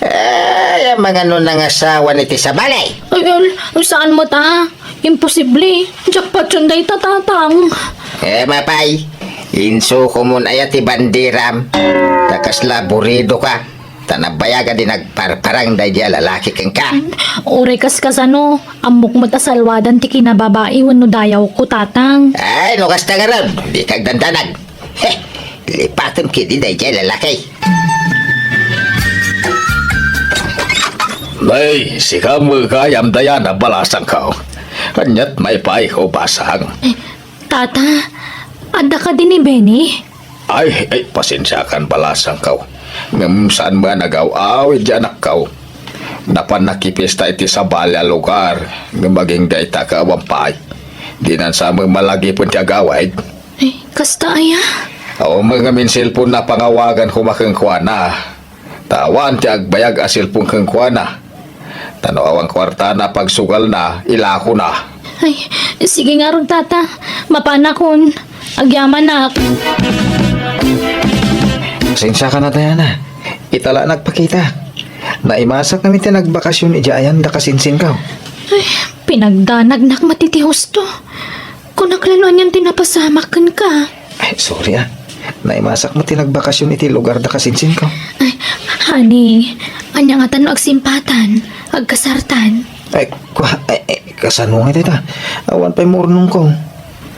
Ay, ang mga nun ang asawa ni ti sa balay. Ay, saan mo ta? Imposible. Jackpot yun day tatatang. Mapay, inso ko mun ayat ti bandiram. Takas laburido ka. Tanabayaga din nagparparang day di lalaki kang ka. Ure kasano, amok matasalwadan ti kinababae wano dayaw ko tatang. Ay, nukas na nga ron. Di kag dandanag. Heh, lipatan ki di day di lalaki. Nay, sika mo kayam dayana balasang ka. Kanyat may pay ko basang. Tata, ada ka din ni Benny? Ay, pasensyakan balasang ka. Ngam saan ba nagaw-awid di anak ka? Napan nakipista iti sa balya lugar. Ngam maging dayta ka awampay. Di nan sa mga malagi pun ti agawid. Kasta aya? O mga minsilpon na pangawagan kumakangkwana. Tawan ti agbayag asil pong kangkwana. Tanawang kwarta na pagsugal na, ilako na. Ay, sige nga ron tata. Mapanakon. Agyaman na ako. Pasensya ka na, Diana. Itala nagpakita. Naimasak namin ti nagbakasyon ijayan da kasinsin ka. Ay, pinagdanagnak matitihos to. Kung naklaluan yan tinapasamakan ka. Ay, sorry Naimasak mo ti nagbakasyon iti lugar da kasinsin ka. Ay, honey, anya nga tanong agsimpatan, agkasartan. Ay, kasanungay tita. Awan pa'y murnong ko.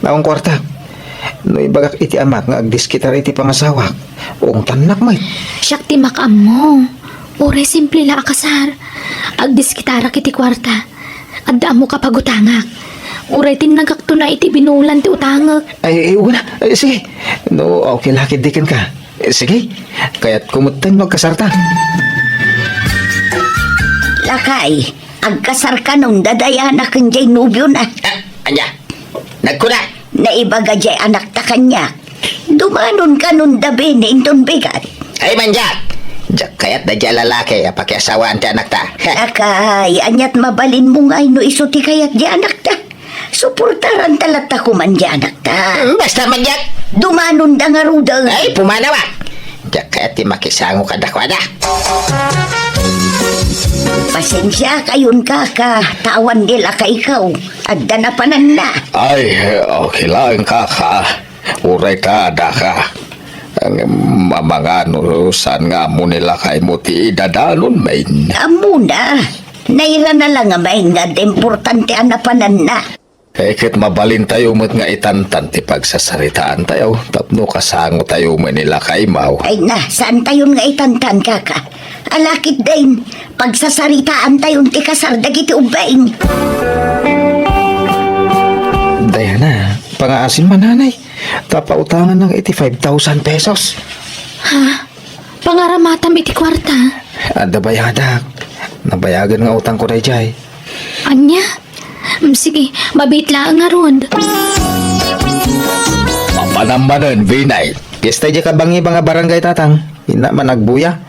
Naong kwarta. No ibagak iti amak nga agdiskitar iti pangasawak. Uong tanak may. Siyak ti makam mo. Ure simple la akasar. Agdiskitara kiti kwarta. Adda mo kapagutangak. Ure tinagak to na iti binulan ti utangak. Ay, wala. Ay, sige. No, okay lakid dikin ka. Sige. Kaya't kumutan magkasarta. Lakay, agkasar ka nung dadaya na kang jay nubyo na. Anya, nagkuna. Naibaga jay anak ta kanya. Dumanon ka nung dabi ni indon bigat. Ay manja, jak kayat na dyan lalaki pakiasawaan ti anak ta. Akay, anyat mabalin mo nga no isuti kayat di anak ta. Suportaran talata ko man di anak ta. Basta manjak. Dumanon da nga ruda. Ay, pumanawa. Jak kayat ti makisango kadakwada. Pasensya kayon ka, tawan nila ka ikaw. Adda na panan na. Ay, okay lang kaka. Uray ka, ada ka. Ang mga nurusan nga mo nila kay mo ti idadalon, main. Amo na. Naira na lang nga may nga importante ang napanan na. Kit mabalin tayo mo't nga itantan ti pagsasaritaan tayo. Tapno kasango tayo mo nila kay mau. Ay na, saan tayon nga itantan kaka? Alakit din, pagsasaritaan tayon ti kasardag iti ubaing. Diana, pangaasin man nanay. Tapautangan ng 85,000 pesos. Pangaramatam iti kwarta. Ada bayadak. Nabayagan nga utang ko na jay. Anya? Sige, mabit lang nga ron. Mapanamanan, Vinay. Kesta di ka bangi mga barangay tatang. Ina man nagbuya.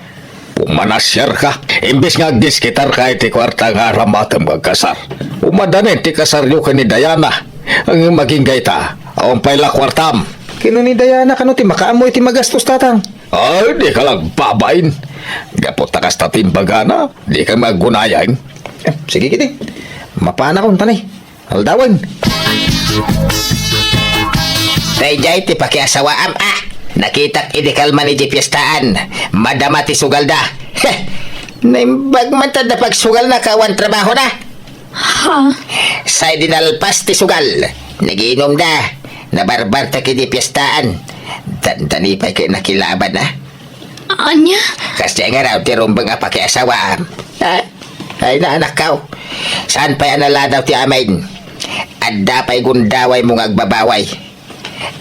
Pumanasyar ka. Imbes nga agdiskitar ka iti kwarta nga ramatam magkasar. Umadanin ti kasar nyo ka ni Diana. Ang maging gaita. Aong pala kwartam. Kino ni Diana kano ti makaamoy ti magastos tatang. Ay, di ka lang babain. Gapot takas tatimbaga na. Di ka maggunayan. Sige kiti. Mapana kong tanay. Aldawan. Dayjay ti pakiasawaam Nakitak idikalman iti piyestaan. Madama ti sugal da. Naimbag man tad na pagsugal na kawan trabaho na. Ha? Sa dinalpas ti sugal. Nagiinom da. Nabarbar ta kiti piyestaan. Dandani pa kay nakilaban na. Anya? Kasi nga raw ti rumbang pakiasawaam. Ay na anak kaw. Saan pa'y analadaw ti amain? Adda pa'y gundaway mong agbabaway.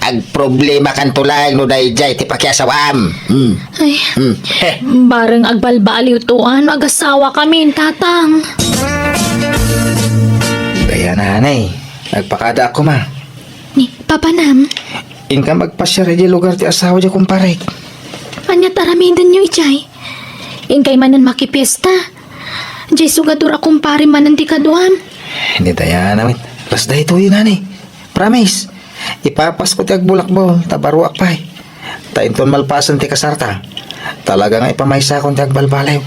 Ag problema kan tulang no dayjay ti pakiasawaam. Ay, bareng agbalbaliw tuan, agasawa kami, tatang. Diana nanay. Nagpakada ako ma. Ni, papanam, Inka magpasyari di lugar ti asawa di kumpare. anya taramidan nyo ijay. Ingkay manan makipiesta. Jay sugadur akong pari manan ti kaduam. Hindi Diana wait. Las dahi to yun nanay. Promise. Ipapas ko ti agbulakbol. Tabaruak pa Tainton malpasan ti kasarta. Talaga nga ipamaysa akong ti agbalbalaw.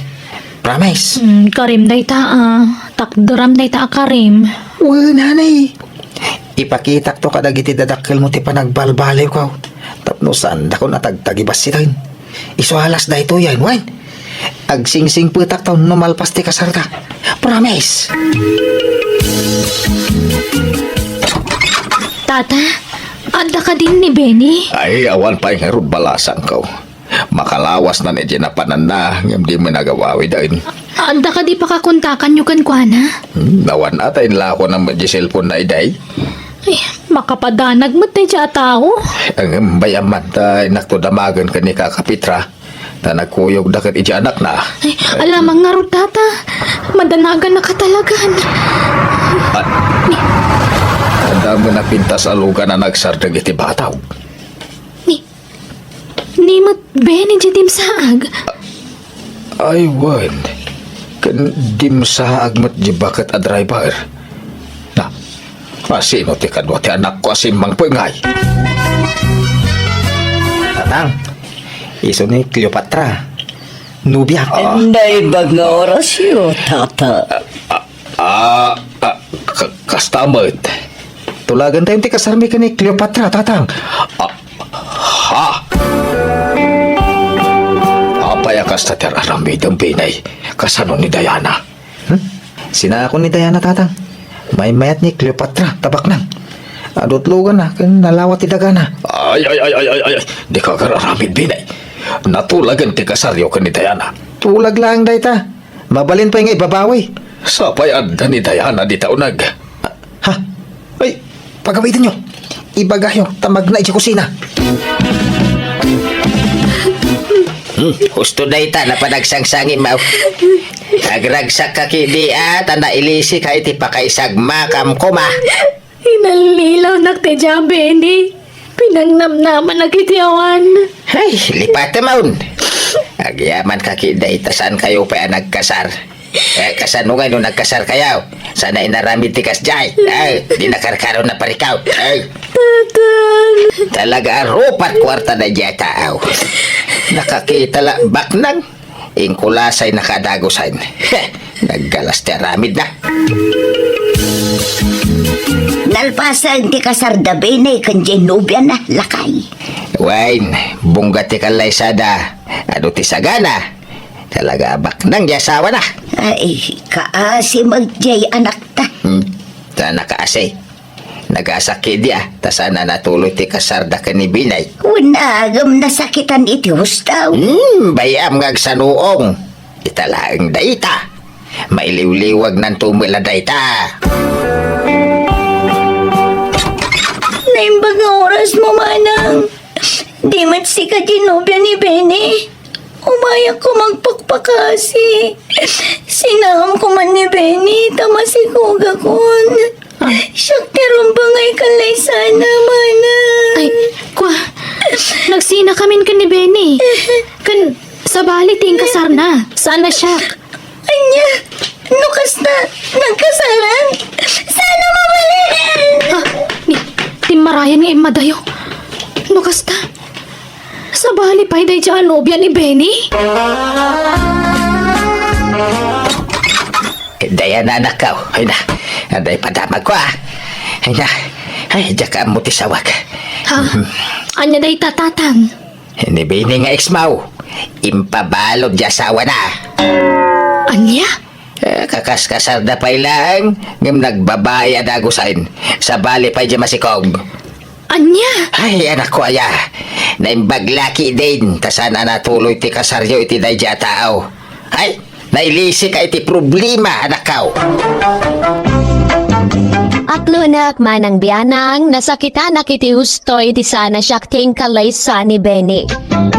Promise. Karim day ta, takdaram day ta karim. Uy, nanay. Ipakitak to kadagiti dadakkel mo ti panagbalbaliw ko. Tapno saan da ko natagtagibas sitain. Isuhalas da ito yan, wan. Agsingsing putak taon numalpas ti kasarta. Promise. Tata, anda ka din ni Benny? Ay, awan pa nga ron balasan ko. Makalawas na ni Jinapanan na. Ngam di mo nagawawi dahil. Anda ka di pa kakuntakan nyo kan kuana? Nawan atay nila ako ng cellphone na iday. Ay, makapadanag mo tayo siya tao. Ang bayaman tayo naktudamagan ka ni Kakapitra. Na nagkuyog na iti anak na. Ay, alamang nga ro, tata. Madanagan na katalagan. Ang dami na pintas alugan na nagsardag iti bataw. Ni mo't Benny jitim saag. Ay, wan. Kan dim sa agmat di bakat a driver. Na, pasino ti kadwa ti anak ko asimang pengay. Tatang. Iso ni Cleopatra. Nubya ko. Naibag nga oras yun, tata. Kastamot. Tulagan tayong ti kasarmi ka ni Cleopatra, tatang. Ha? Apaya kastater aramid ang pinay. Kasano ni Diana. Sina ako ni Diana, tatang. May mayat ni Cleopatra, tabak nang. Adutlugan na, kan nalawat ti dagana. Ay. Di ka kararamid pinay. Natulagan ti kasaryo ka ni Diana. Tulag lang, dayta. Mabalin pa yung ibabawi. Sapay anda ni Diana di taunag. Ha? Ay, pagawitin nyo. Ibagayo, tamag na iti kusina. Husto na ita na panagsangsangi mau. Nagragsak ka kidi tanda ilisi ka iti pakaisagma kam kuma. Inalilaw na te Benny. Pinangnamnaman na kitiyawan. Ay, lipat maun. Agyaman ka kida itasan kayo pa nagkasar. Kasan mo ngayon nagkasar kayo. Sana inaramid tikas jay. Ay, di nakarkaro na parikaw. Ay. Talaga arupat kwarta na dya tao. Nakakita lang baknang. Ingkulasay nakadagosan. Naggalas ti aramid na. Nalpasan ti kasarda Bene kan Genobia na lakay. Wain, bunggat ti kalaysada. Ano ti sagana? Talaga baknang yasawa na. Ay, kaasi magjay anak ta. Ta nakaasay. Nag-asaki dia. Ta sana natuloy ti kasarda ka ni Binay. Unagam nasakitan iti hustaw. Bayam ngagsanuong. Italaang daita. Mailiw-liwag ng tumila daita. Naimbag nga oras mo, manang. Di man si ka Genobia ni Bene. Umayak ko magpakpakasi. Sinaham ko man ni Bene, tamasikuga kon. Siyak tirumbang ay kalay sana, manang. Ay, kwa. Nagsina kamin ka ni Benny. Kan, sa bali ting kasar na. Sana siya. Anya, nukas na, nagkasaran. Sana mabaliin. Ha? Timarayan nga imadayo. Nukas na. Sa bali pa'y day dyan nobya ni Benny. Daya na anak ka. Ay na. Anday padamag ko Ay na. Ay, dyan mo ti sawag. Ha? Anya day tatatang. Ni Bini nga ex-mau. Impabalod dyan sawa na. Anya? Kakaskasar na pa ilang. Ngam nagbabaya na agusain. Sa bali pa'y dyan masikog. Anya? Ay, anak ko aya. Naimbaglaki din. Tasana natuloy ti kasaryo iti day dya tao. Ay, nailisi ka iti problema, anak kao. Aklunak manang biyanang nasakita na kiti husto iti sana siyakting kalaysa ni Benny.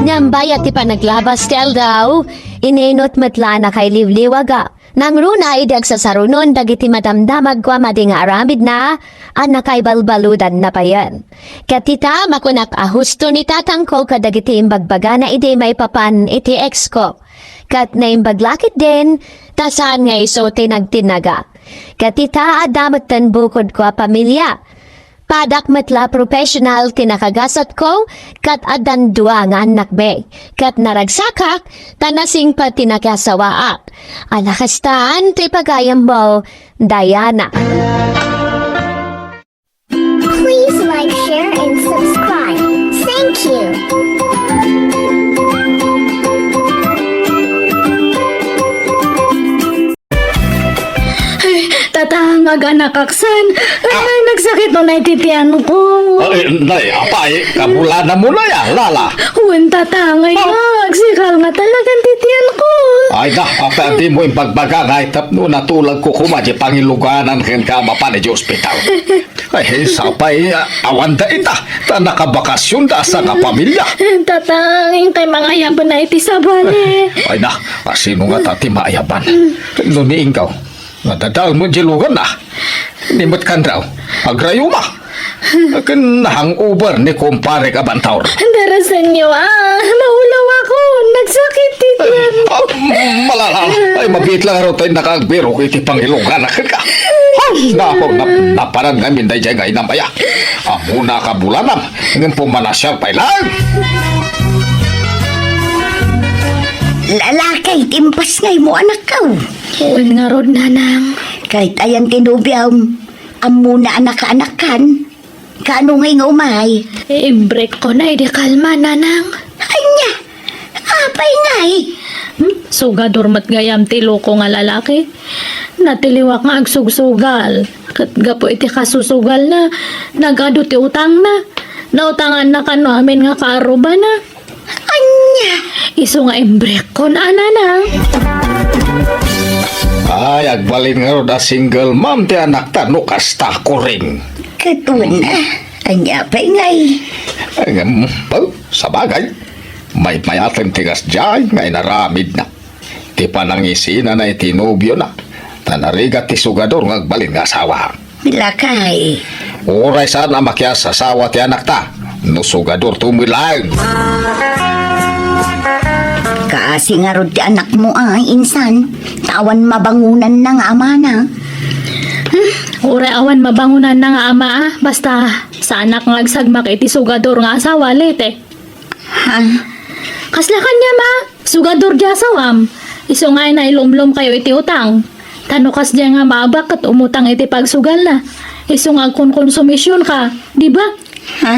Nyambay at ipanaglabas tel daw, inenot matla na kay liwliwaga. Nang runa idag sa sarunon dagiti madamdamag kwa mading aramid na, an nakaibalbaludan na pa yan. Katita makunak ahusto ni tatangko kadagiti imbagbaga na iti may papan iti ex ko. Kat na imbaglakit din, tasaan nga iso tinagtinaga. Katita adamat tan bukod ko a pamilya. Padak matla professional tinakagasat ko, kat adan dua nga anak be. Kat naragsakak, tanasing pa tinakasawaak. Alakastaan, tripagayam mo, Diana. Please like, share, and subscribe. Thank you. Tatangag anak aksan. Ay, nagsakit no na ititian ko. Ay, nay, apay, kabulanan mo na yan, lala. Huwag tatangay magsikal nga talagang titian ko. Ay na, apay, di mo yung pagbaga na itap no natulag ko kumadya pangiluganan ken ka mapan di ospital. Ay, sapay, awan da ita, ta nakabakasyon da sa nga pamilya. Tatanging tayo mga yaban na iti sa bali. Ay na, sino nga tati maayaban? Nuniing ka, nadadal mo jilugan na. Nimot kan raw, agrayo ma. Akan hangover ni kumpare ka bantaur. Darasan niyo mahulaw ako. Nagsakit titian. Malala, ay mabit lang raw tayo nakagbiro ko iti pangilugan na ka. Nako, naparang namin dahi dyan ngayon ang baya. Muna ka bulanam, ngayon pumanasyal pa ilang. Lalakay, timpas ngay mo anak ka. Huwag nga rod nanang. Kahit ayan Genobia, muna anak-anakan. Kaano ngay nga umay? I-break ko na, di kalma nanang. Anya, apay ngay. Sugador mat gayam tilo ko nga lalaki. Natiliwak nga agsugsugal. Kat gapo iti kasusugal na. Nagado ti utang na. Nautangan na kano amin nga kaaruba na. Anya, Iso nga i-break ko na nanang. Ay, agbalin nga rin single mom ti anak ta, no kasta ko rin. katuna. Anya pa'y ngay. Sa bagay, May mayatang tigas dyan, may naramid na. Ti panangisina na itinubyo na. Tanarigat ti sugador ngagbalin nga asawa. Bilakay. Oray sana makyas sa asawa ti anak ta. No sugador tumilang. Kaasi nga rod ti anak mo insan. Tawan mabangunan na nga ama na. Ure awan mabangunan na nga ama basta sa anak nga agsagmak iti sugador nga asawa lete. Ha? Kasla kanya ma, sugador di asawam. Iso nga na ilumlom kayo iti utang. Tanukas diya nga maabak at umutang iti pagsugal na. Iso nga konsumisyon ka, di ba? Ha?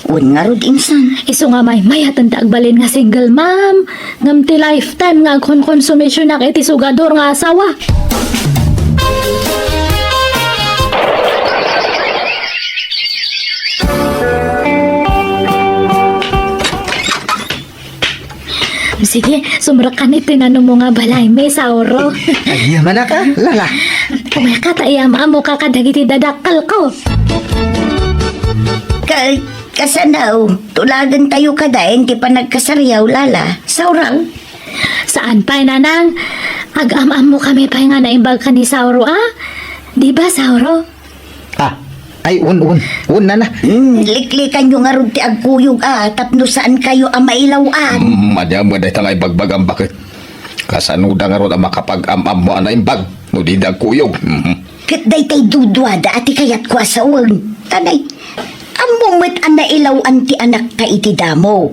Un nga rod insan. Iso nga may mayatan agbalin nga single ma'am. Ngam ti lifetime nga konsumisyon na iti sugador nga asawa. Sige, sumrakan ito na mo nga balay may sauro. Ay, yaman na ka, lala. Kumaka tayo mo kakadagiti dadakal ko. Kasanaw, tulagan tayo kada, hindi pa nagkasaryaw, lala. Sauraw. Saan pa, nanang? Ag-am-am mo kami pa nga naimbag ka ni Sauro, Di ba, Sauro? Ay, un na na. Liklikan nyo nga ron ti agkuyog, tapno saan kayo mailawan. Madya mo dahi tangay bagbagam bakit. Kasanuda nga ron ang makapag-am-am mo na imbag. No di kuyog. Kat day tay dudwada ati kayat kwa sa uwag. Tanay, amumit ang nailawan ti anak ka iti damo.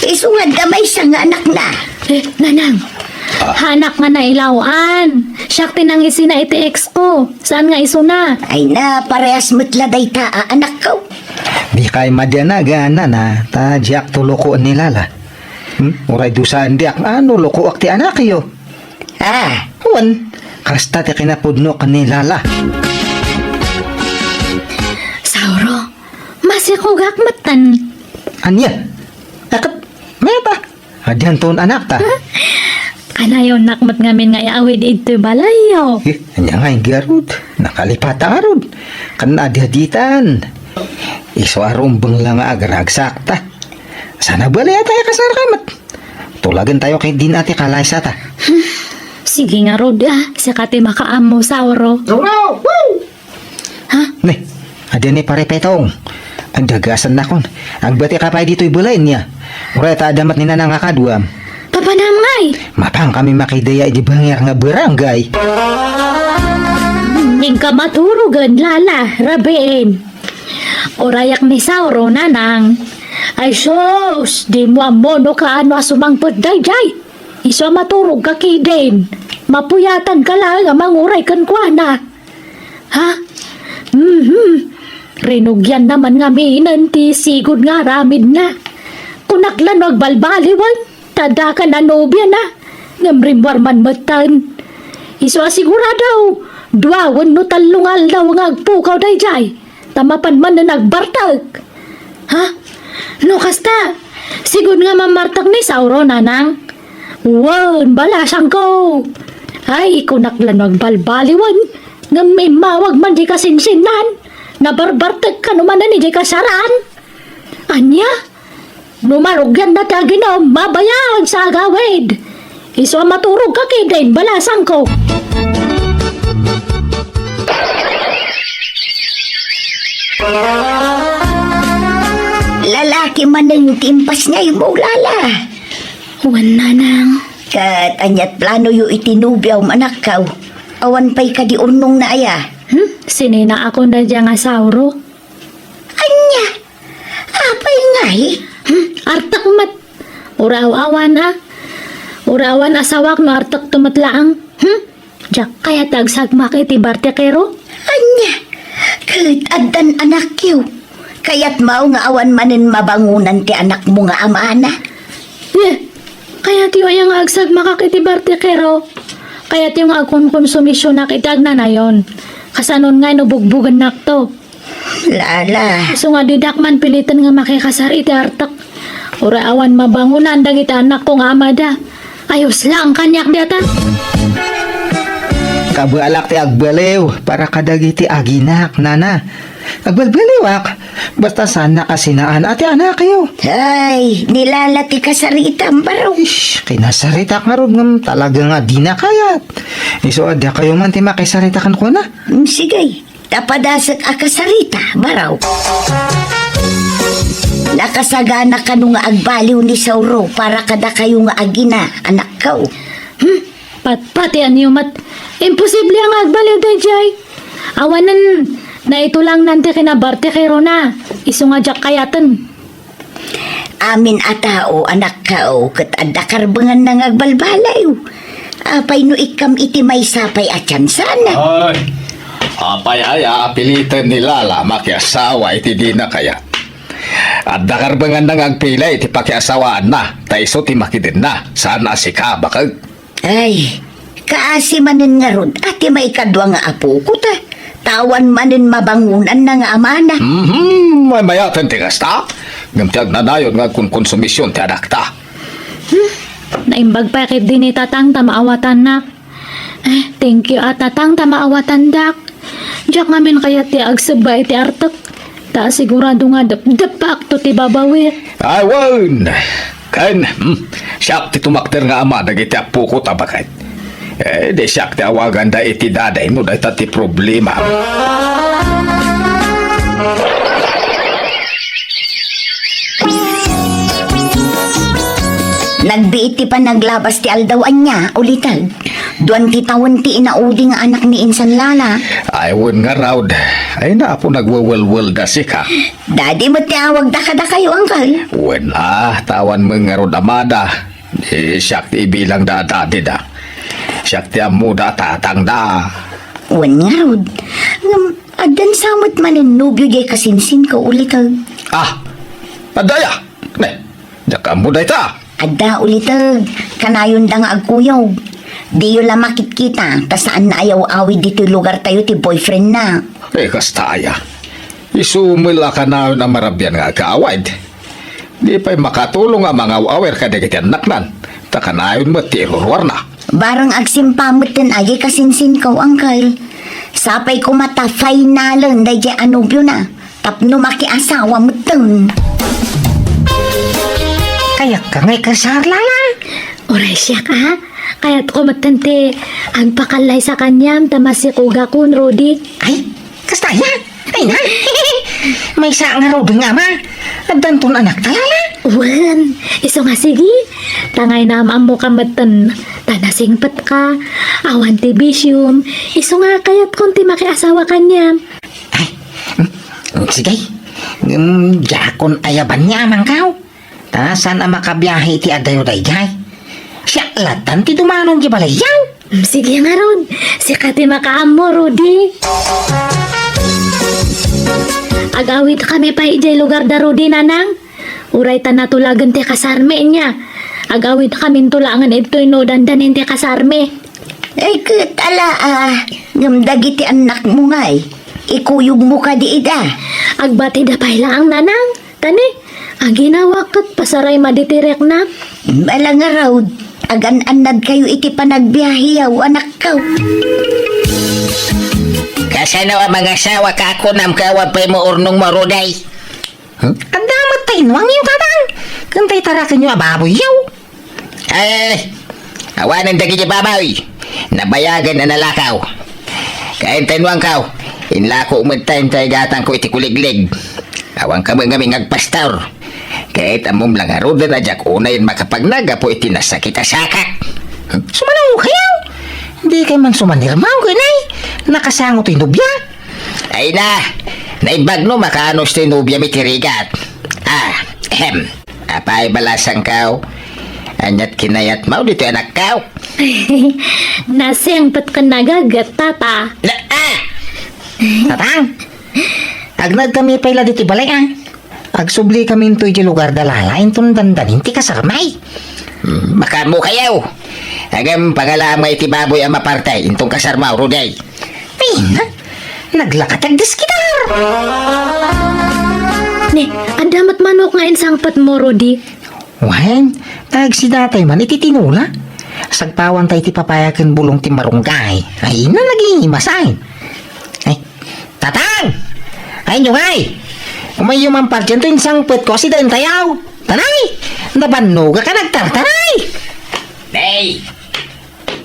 Iso nga damay siya nga anak na. Nanang, hanak nga nailawan. Siyak tinang isina iti ex ko. Saan nga iso na? Ay na, parehas matla day ta, anak ko. Di kay madya gana na, ta diak to loko ni lala. Uray dusan diak, ano loko ak ti anak yo. Huwan, kasta ti kinapudno ka ni lala. Sauro, masikugak matan. Anya? Akap, may ba? Adyan ton anak ta. Kanayon nakmat ngamin nga iawid ito balayo. Anya nga yung garod. Nakalipata nga rod. Kanadihaditan. Iswarumbang lang agaragsak ta. Sana balaya tayo kasarakamat. Tulagan tayo kay din ati kalaysa ta. Sige nga rod sakati makaamo Sauro. Ne, adyan ni parepetong. Ang dagasan na kon. Agbati ka pa dito'y bulayin niya. Uray ta adamat ni nanang akadwam. Papanamngay! Mapang kami makidaya di bangir nga barangay. Ning ka maturugan lala, rabiin. Orayak ni Sauro nanang. Ay sos, di mo amono ka ano asumangpot dayjay. Iso maturog ka kidin. Mapuyatan ka lang manguray kan kwa na. Ha? Rinugyan naman nga minan ti sigod nga ramid na. Kunaklan wag balbaliwan, tada ka na nobya na. Ngamrimwar man matan. Iso asiguradaw, duawan no talungal daw nga agpukaw dayjay. Tamapan man na nagbartag. Ha? No kasta, sigud nga mamartag ni Sauro nanang. Wan, balasang ko. Ay, kunaklan wag balbaliwan. Ngam may mawag man di kasinsinan. Nabarbartag ka naman na ni di kasaran. Anya? Numarugyan na taginaw, mabayaan sa agawid. Iso maturog ka kidain, balasang ko. Lalaki man ang timpas niya yung lala. Wan nanang. Kat anyat plano yu itinubyaw manakaw. Awan pa'y kadiurnong na aya. Sinina ako na dyan nga Sauro. Anya? Apay ngay? Artak mat. Uraw-awan Urawan asawak no artak tumatlaang. Jak kaya tagsagmak iti bartekero. Anya? Kahit adan anak yu. Kaya't mao nga awan manin mabangunan ti anak mo nga amana. Kaya tiyo yung agsag makakiti bartekero. Kaya tiyo nga akong konsumisyon na kitag na yon. Kasanon nga nubugbugan na to. Lala. So nga didakman pilitan nga makikasar iti artak. Uraawan mabangunan dagiti anak kong amada. Ayos lang kanyak data. Kabalak ti agbaliw para kadagiti aginak, nana. Agbalbaliwak, basta sana kasinaan ati anak kayo. Ay, nilalati ka sa rita, baraw. Kinasarita ka ron ngam talaga nga di na kayat. Iso adya kayo man ti makisarita kan ko na. Sige, tapadasat akasarita, baraw. Nakasagana ka nung agbaliw ni Sauro para kada kayo nga agina, anak ka. Pati anyo mat. Imposible ang agbaliw day jay. Awanan na ito lang nante kinabarte kay Rona. Iso nga jak kayatan. Amin atao, anak ka, kat adakarbangan nang agbalbalay. Apay no ikam iti may sapay atyan sana. Ay, apay ay apilitan ni Lala makiasawa iti di na kaya. At dakarbangan nang agpila iti pakiasawaan na, taiso ti makidin na, sana si kabakag. Ay, kaasi manin nga rod, ati may kadwa nga apo ko ta. Tawan manin mabangunan na nga amana. May mayatan ti kasta. Gamtiag na dayon nga kung konsumisyon ti anak ta. Naimbag pa kit din ni tatang tamaawatan na. Thank you tatang tamaawatan dak. Jak ngamin kaya ti agsabay ti artak. Ta sigurado nga dapak to ti babawit. Ay, wan! Kan, siyak ti tumakter nga ama, nagiti apo ko tabakit. Di siyak ti awagan da iti daday mo, da ti problema. Nagbiiti pa naglabas ti aldawaan niya, ulitag. Duan ti tawon ti inaudi nga anak ni Insan Lala. Ay, wan nga raud. Ay na po nagwawalwal da si ka. Dadi mo ti awag da kayo, angkal. Wan tawan mo nga raud amada. Di siyak ti ibilang da dadi da. Siyak ti amu da tatang da. Wan nga rod. Adan samot manin nubyo jay kasinsin ko ulitag. Adaya! Ne, jaka mo da ita. Ada ulitag, kanayon da nga agkuyaw. Di yun lang makikita, ta saan na ayaw awid dito lugar tayo ti boyfriend na. Kastaya. Isumila ka na na marabyan nga kaawad. Di pa'y makatulong nga mga awer ka di kitianak nan. Takanayon mo ti irurwar na. Barang agsimpamot din ay kasinsin ko, angkal. Sapay ko mata finalan day jay anubyo na. Tapno makiasawa mo tun. Kaya ka ngay kasar, Lala. Oray siya ka. Kaya't ko matante ang pakalay sa kanyam tamasikuga kun Rudy. Ay, kastaya. Ay na. May sa nga Rudy nga ma. Adantun anak ta, Lala. Wan, iso nga sige. Tangay na mo kamatan. Tanasingpat ka. Awan ti bisyum. Iso nga kaya't kunti makiasawa kanyam. Ay, sige. Jakon ayaban niya amang kao. Ta sana makabiyahe ti adayo dayjay. Siya latan ti dumanon di balayaw. Sige nga ron. Si Kati makaamo, Rudy. Agawit kami pa ijay lugar da Rudy, nanang. Uray ta natulagan ti kasarme niya. Agawit kami tulangan ito'y no dandanin ti kasarme. Ay, katala ngamdagi ti anak mo nga ikuyog mo ka di ida. Agbati da pa'y lang, nanang. Tani, ang ginawa kat pasaray maditirek na. Bala nga raw, agan-anad kayo iti panagbiyahiyaw, anak ka. Kasano ang mga asawa ka ako nam kawapay mo urnong maruday? Ang damat tayo nuwang yung tatang. Kantay tarakan nyo ababoy yaw. Ay, awanan dagi niya babaw. Nabayagan na nalakaw. Kain tanuang kaw. Inlako umuntayin tayo gatang ko iti kuliglig. Awang kami nga agpastor. Kahit amom lang aruda na jak unayin makapagnaga po iti nasakit asakak. Sumanaw kayaw. Hindi kayo man sumanirmaw ganay. Nakasangot yung nubya. Ay na. Naibag no makanos yung nubya mitirigat. Apay balasang kaw. Anyat kinayat mau dito anak kaw. Nasengpat ka nagagat, tata. Tatang. Agnad kami pala dito balay Agsubli kami into iti lugar dalala intun dandanin ti kasarmay. Baka mo kayaw. Agam pangalamay ti baboy ang mapartay intong kasarmaw ruday. Ay na. Naglakatag diskitar. Ne, adamat manok nga insangpat mo, Rudy. Wan, si datay man ititinula. Sagpawan tayo ti papayagan bulong ti marunggay. Ay, na naging imasay. Ay, tatang! Ay, nyo ay! Umay yumampar dyan to yung sangpet ko si dahin tayaw. Tanay! Nabanuga ka nagtartaray! Day!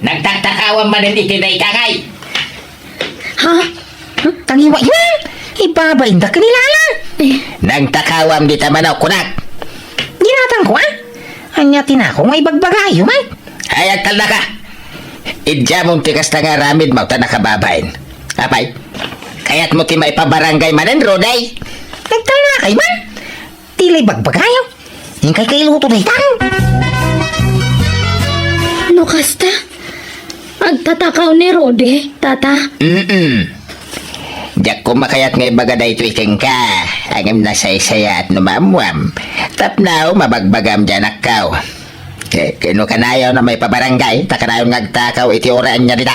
Nagtaktakawan man ang itinay kangay! Ha? Tangiwa yan! Ibabain da kanila na! Nagtakawam di tamanaw kunak! Ginatang ko, ha? Anya tinako nga ibagbagayo, man. Hayag tal na ka! Idya mong tikas na nga ramid mo ta nakababain. Apay, kaya't mo ti maipabarangay manan, Roday! Nagtala kay man. Tilay bagbagayo. Yung kay luto na itang. Ano kasta? Agtatakaw ni Rode, tata. Diyak ko makayat nga ibagaday ito ikeng ka. Angam na say-saya at numamwam. Tapnaw, mabagbagam dyan akaw. Kino kanayaw na may pabarangay, takanayaw ngagtakaw iti oraan niya dita.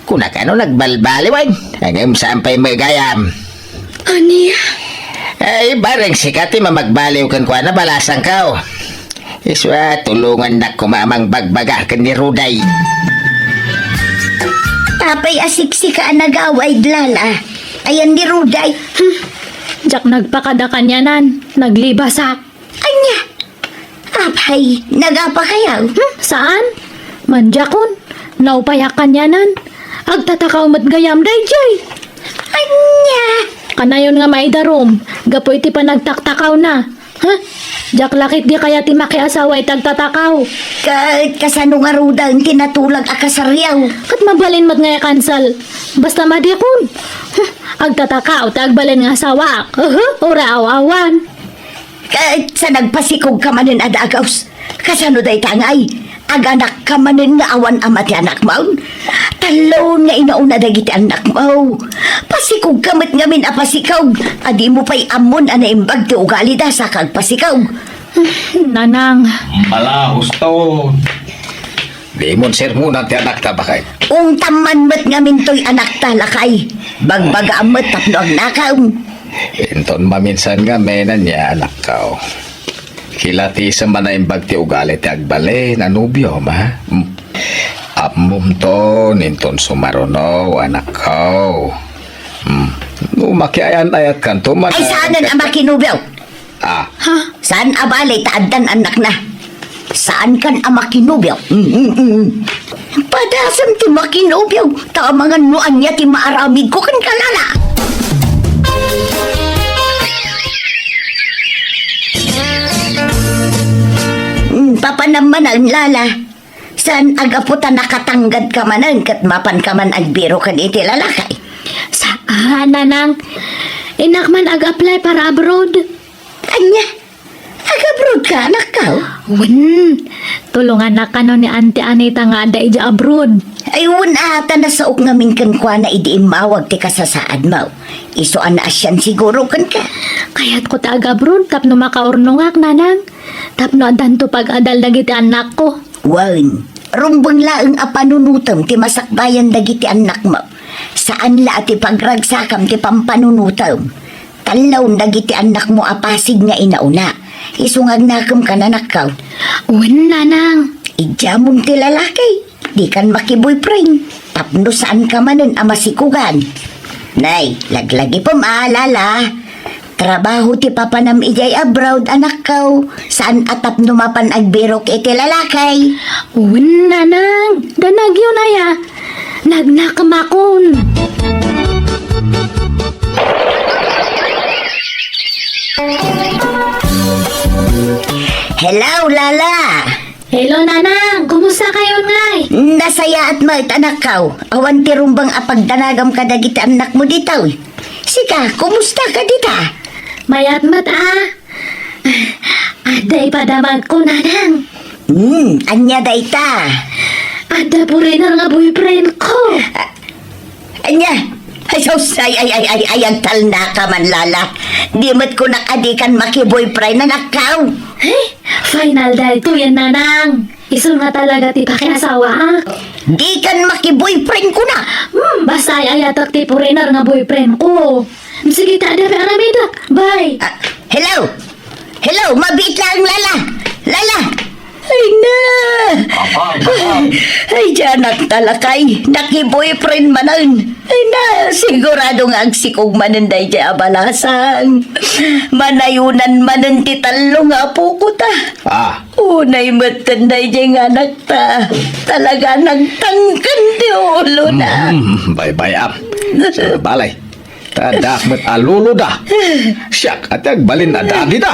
Kuna kano nagbalbaliwan, angam saampay may gayam. Aniya? Ay, bareng sikati mamagbaliw kan kwa na balasang kao. Iswa, tulungan na kumamang bagbaga kan ni Ruday. Tapay asiksi ka nagaway lala. Ayan ni Ruday. Jak nagpakada kanyanan, naglibasak. Anya? Apay, nagapa kayaw? Saan? Manjakon, naupayak kanyanan. Agtatakaw mat gayam dayjay. Anya? Kanayon nga maidarom, gapoy ti pa nagtaktakaw na. Ha? Jak lakit di kaya ti makiasawa itagtatakaw. Kasano nga Rudang tinatulag akasaryaw? Kat mabalin mat nga kansal. Basta madikon. Agtatakaw, tagbalin nga asawa. Ura awawan. Sa nagpasikog ka manin adagaws. Kasano day tangay? Aganak ka manin nga awan amati anak mo. Talon nga inauna dagiti anak mo. Pasikog kamit ngamin apasikog. Adi mo pa'y amon anaimbag ti ugali da sa kagpasikog. Nanang. Malahos to. Di mon sermonan ti anak ta bakay. Ung taman met ngamin to'y anak talakay. Bagbaga amat tapno ang nakaw. Inton maminsan nga menan niya anak kao. Kilati sa manaimbag ti ugali ti agbale na nubyo ma. Amum to ninton sumaruno anak kao. Umakiayan ayat kan to man. Ay saanan ang makinubyaw? Ah, Saan abalay taadan anak na? Saan kan ang makinubyaw? Padasam ti makinubyaw. Tamangan mo anya ti maaramid ko kan kalala. Papa naman ang lala. Saan agaputa nakatanggad ka manan kat mapan ka man agbiro kan iti lalakay? Saan, nanang? Inak man ag-apply para abroad. Anya? Agabrod ka anak ka? Tulungan na kano ni Auntie Anita nga ada ija abroad. Ayun ata na sa ngamin kan kwa na idiim mawag ti kasasaad mo. Isuan na asyan siguro kan ka. Kaya't ko ta abroad tapno makaurnungak, nanang. Tapno adanto pag-adal dagiti anak ko. Wan, rumbang laeng apanunutam ti masakbayan dagiti anak mo. Saan la ti pagragsakam ti pampanunutam. Talaw dagiti anak mo apasig nga inauna. Isungag nakam ka na nakaw. Nanang. Idya mong ti lalaki. Di kan makiboyfriend. Tapno saan ka manin amasikugan. Nay, laglagi pa maalala. Trabaho ti papanam ijay abroad anak kaw. Saan atap numapan agbirok iti lalakay. Nanang. Danag yun aya. Nagnakemakon. Hello, Lala. Hello, nanang. Kumusta kayo, ngay? Nasaya at mait anak kaw. Awan ti rumbang apagdanagam ka dagiti anak mo ditaw. Sika, kumusta ka dita? Mayat mat, Aday padamag ko, nanang. Anya dayta. Ada po rin nga boyfriend ko. Anya? Ay, ang tal na ka man, Lala. Di mo't ko nakadikan maki-boyfriend na nakaw. Final dahil to yan, nanang. Isul nga talaga ti pakiasawa, ha? Di kan maki-boyfriend ko na. Basta ay ayatak ti foreigner nga boyfriend ko. Sige, tada pa aramida. Bye. Hello? Hello, mabiit lang, Lala. Lala. Ay na. Ay, janak talakay. Naki-boyfriend manan. Ay na, sigurado nga ang sikog mananday dya abalasang. Manayunan manan ti talo nga po ko ta. Ah, Unay matanday dya nga anak ta. Talaga nagtangkan di ulo na. bye-bye am. Sa balay. Tadak met alulo da. Siyak at agbalin na dagi da.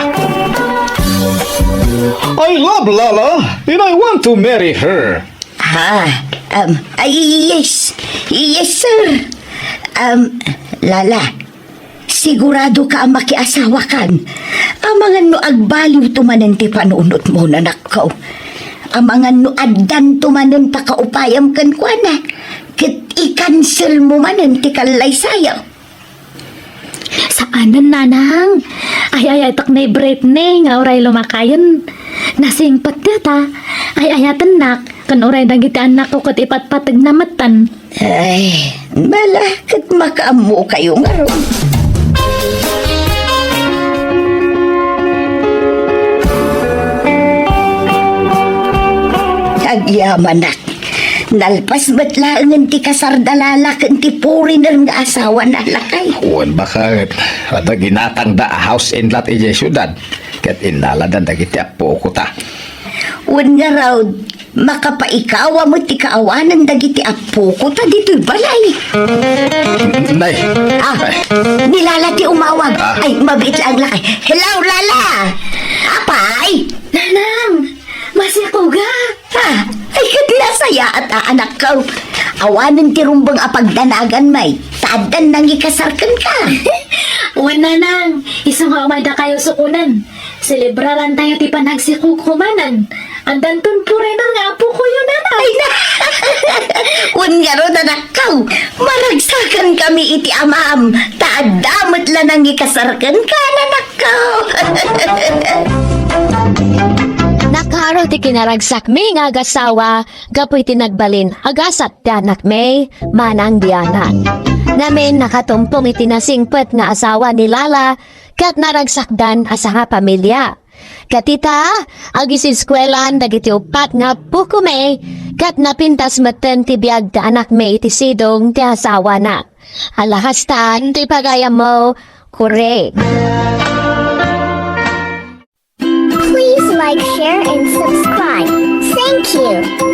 I love Lala and I want to marry her. Yes. Yes, sir. Lala, sigurado ka ang makiasawa kan. Amangan no agbaliw tumanan ti panunot mo na nakaw. Amangan no addan tumanan pakaupayam kan kwa na. Kit i-cancel mo manan ti kalay sayaw. Saanan nanang? Ay tak na Britney nga oray lumakayon. Nasingpat ta. Ay ayatan nak. Kan oray dagiti anak ko kat ipatpatag na matan. Ay, malakit makaamu kayo nga ron. Agyaman nak. Nalpas ba't laangan ti kasardalala kan ti foreigner nga asawa na lakay. Huwag bakit. At ginatang da a house in lot ije syudad. Kat inaladan dagiti apo ko ta. Wan nga raw, makapaikawa mo ti kaawanan dagiti apo ko ta dito'y balay. Nay. Ni Lala ti umawag. Ay, mabit lang lakay. Hello, Lala! Apay! Nanang! Masya ko ga! Ay, kat nasaya at anak ko. Awanan ti rumbang apagdanagan may. Tadan nang ikasarkan ka. Uwan nanang! Isang umada kayo sukunan. Selebraran tayo ti panagsikukumanan. Andanton pure ng apo ko yun nanang. Ay na! Un nga ron anak ko. Maragsakan kami iti amam. Taadamot lang nang ikasarkan ka, anak ko. Nakaro ti kinaragsak mi nga agasawa, gapoy ti nagbalin, agasat ti anak may, manang dianan. Namin nakatumpong iti nasingpet nga asawa ni Lala, kat naragsakdan asaha pamilya. Katita, agisiskwelahan dagiti upat nga pukume, kat napintas maten ti biag ti anak may iti sidong ti asawa na. Alahastan ti pagayam mo, correct. Please like, share, and subscribe. Thank you.